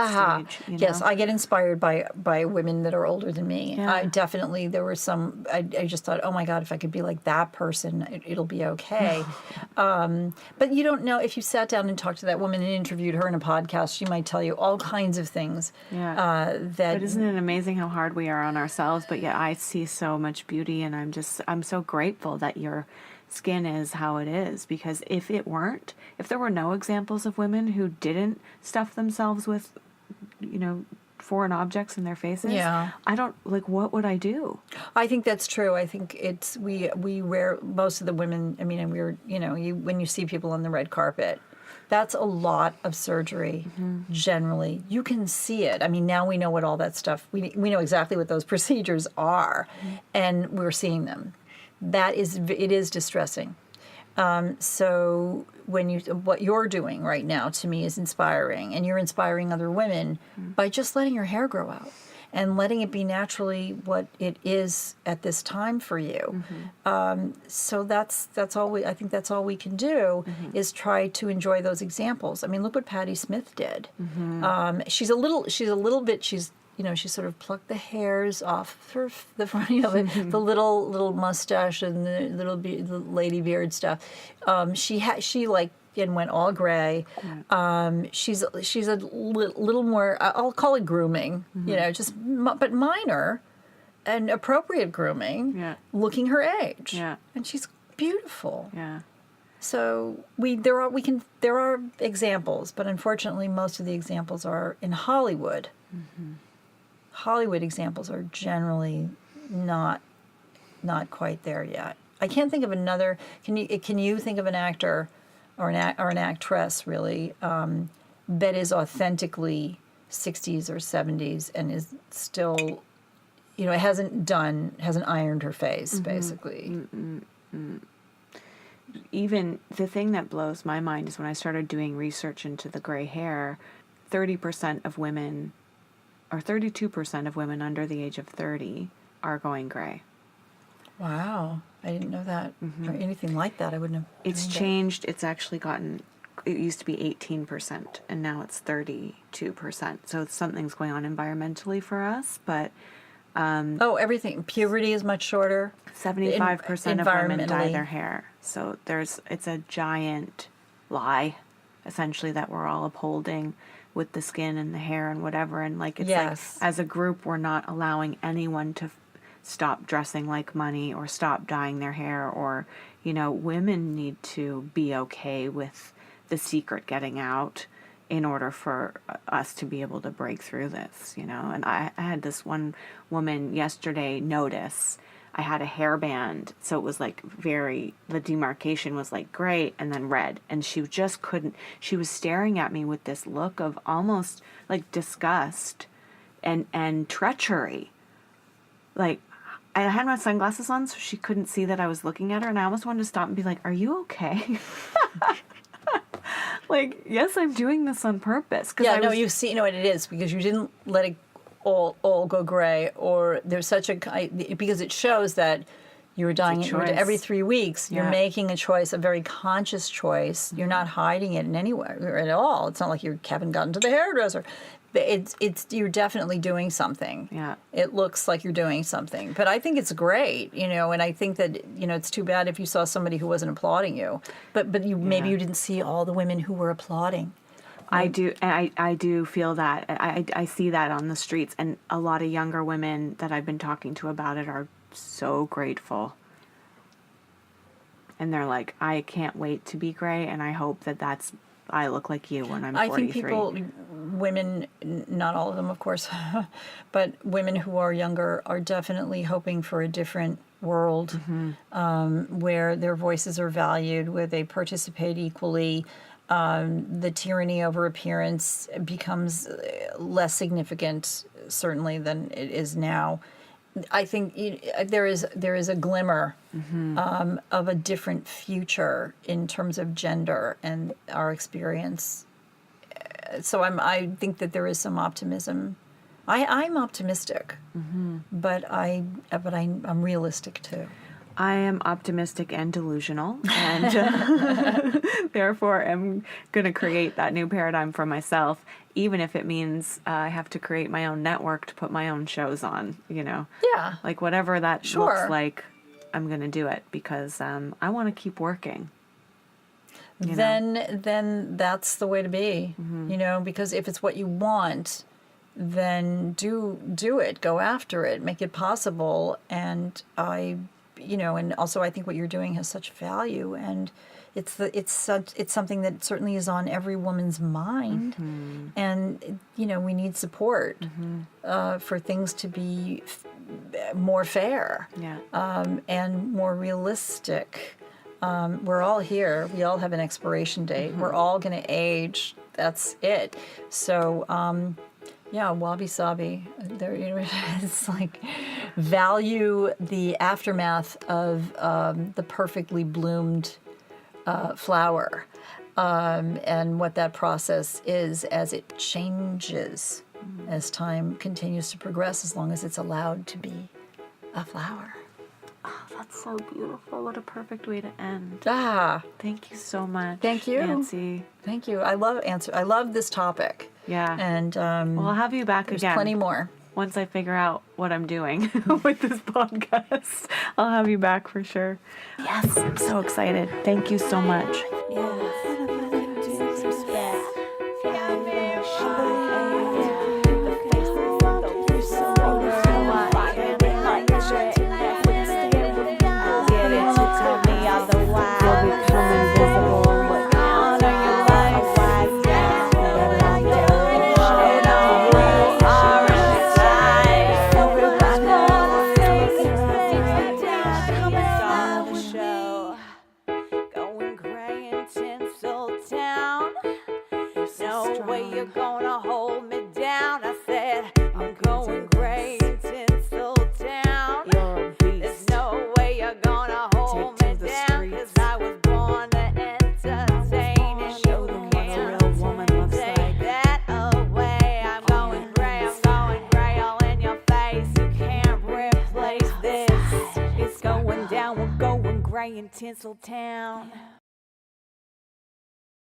stage. You know? Yes, I get inspired by women that are older than me. Yeah. I definitely, there were some, I just thought, oh my God, if I could be like that person, it'll be okay. But you don't know, if you sat down and talked to that woman and interviewed her in a podcast, she might tell you all kinds of things. Yeah. That But isn't it amazing how hard we are on ourselves? But yet I see so much beauty, and I'm so grateful that your skin is how it is, because if there were no examples of women who didn't stuff themselves with, foreign objects in their faces, I don't, what would I do? I think that's true. I think it's, we wear, most of the women, I mean, and we're, when you see people on the red carpet, that's a lot of surgery, generally. You can see it. I mean, now we know what all that stuff, we know exactly what those procedures are, and we're seeing them. It is distressing. So what you're doing right now to me is inspiring, and you're inspiring other women by just letting your hair grow out and letting it be naturally what it is at this time for you. So that's all I think that's all we can do is try to enjoy those examples. I mean, look what Patti Smith did. She sort of plucked the hairs off the front, the little mustache and the lady beard stuff. She went all gray. She's a little more, I'll call it grooming, but minor and appropriate grooming, looking her age. Yeah. And she's beautiful. Yeah. So there are examples, but unfortunately most of the examples are in Hollywood. Hollywood examples are generally not quite there yet. I can't think of another. Can you think of an actor or an actress really that is authentically 60s or 70s and is still, hasn't ironed her face basically? Even the thing that blows my mind is when I started doing research into the gray hair, 30% of women, or 32% of women under the age of 30 are going gray. Wow. I didn't know that. Or anything like that. I wouldn't have. It's changed. It's actually it used to be 18%, and now it's 32%. So something's going on environmentally for us, but... everything. Puberty is much shorter. 75% of women dye their hair. So it's a giant lie, essentially, that we're all upholding with the skin and the hair and whatever. And as a group, we're not allowing anyone to stop dressing like money or stop dyeing their hair, or, women need to be okay with the secret getting out in order for us to be able to break through this, And I had this one woman yesterday notice I had a hairband, so it was the demarcation was gray and then red, and she just couldn't, she was staring at me with this look of almost disgust and treachery. I had my sunglasses on, so she couldn't see that I was looking at her, and I almost wanted to stop and be like, are you okay? Yes, I'm doing this on purpose. You see, what it is, because you didn't let it all go gray, or there's because it shows that you're dyeing it every 3 weeks. You're making a choice, a very conscious choice. You're not hiding it in any way at all. It's not like you haven't gotten to the hairdresser. You're definitely doing something. Yeah. It looks like you're doing something. But I think it's great, and I think that, it's too bad if you saw somebody who wasn't applauding you. But maybe you didn't see all the women who were applauding. I do feel that. I see that on the streets, and a lot of younger women that I've been talking to about it are so grateful. And they're like, I can't wait to be gray, and I hope that I look like you when I'm 43. I think women, not all of them, of course, but women who are younger are definitely hoping for a different world, where their voices are valued, where they participate equally. The tyranny over appearance becomes less significant, certainly, than it is now. I think there is a glimmer of a different future in terms of gender and our experience. So I think that there is some optimism. I'm optimistic, but I'm realistic too. I am optimistic and delusional, and therefore am going to create that new paradigm for myself, even if it means I have to create my own network to put my own shows on, Yeah. Like whatever that Sure. looks like, I'm going to do it because I want to keep working. Then that's the way to be, Mm-hmm. because if it's what you want, then do it, go after it, make it possible. And and also I think what you're doing has such value, and it's something that certainly is on every woman's mind. Mm-hmm. And we need support for things to be more fair, Yeah. and more realistic. We're all here. We all have an expiration date. We're all going to age. That's it. So, Wabi-Sabi. There, it's like value the aftermath of the perfectly bloomed flower, and what that process is as it changes, as time continues to progress, as long as it's allowed to be a flower. Oh, that's so beautiful. What a perfect way to end. Ah, Thank you so much. Thank you. Nancy. thank you. I love this topic. Yeah. And Well, I'll have you back there's again. plenty more. Once I figure out what I'm doing with this podcast, I'll have you back for sure. Yes, I'm so excited. Thank you so much. Tinseltown.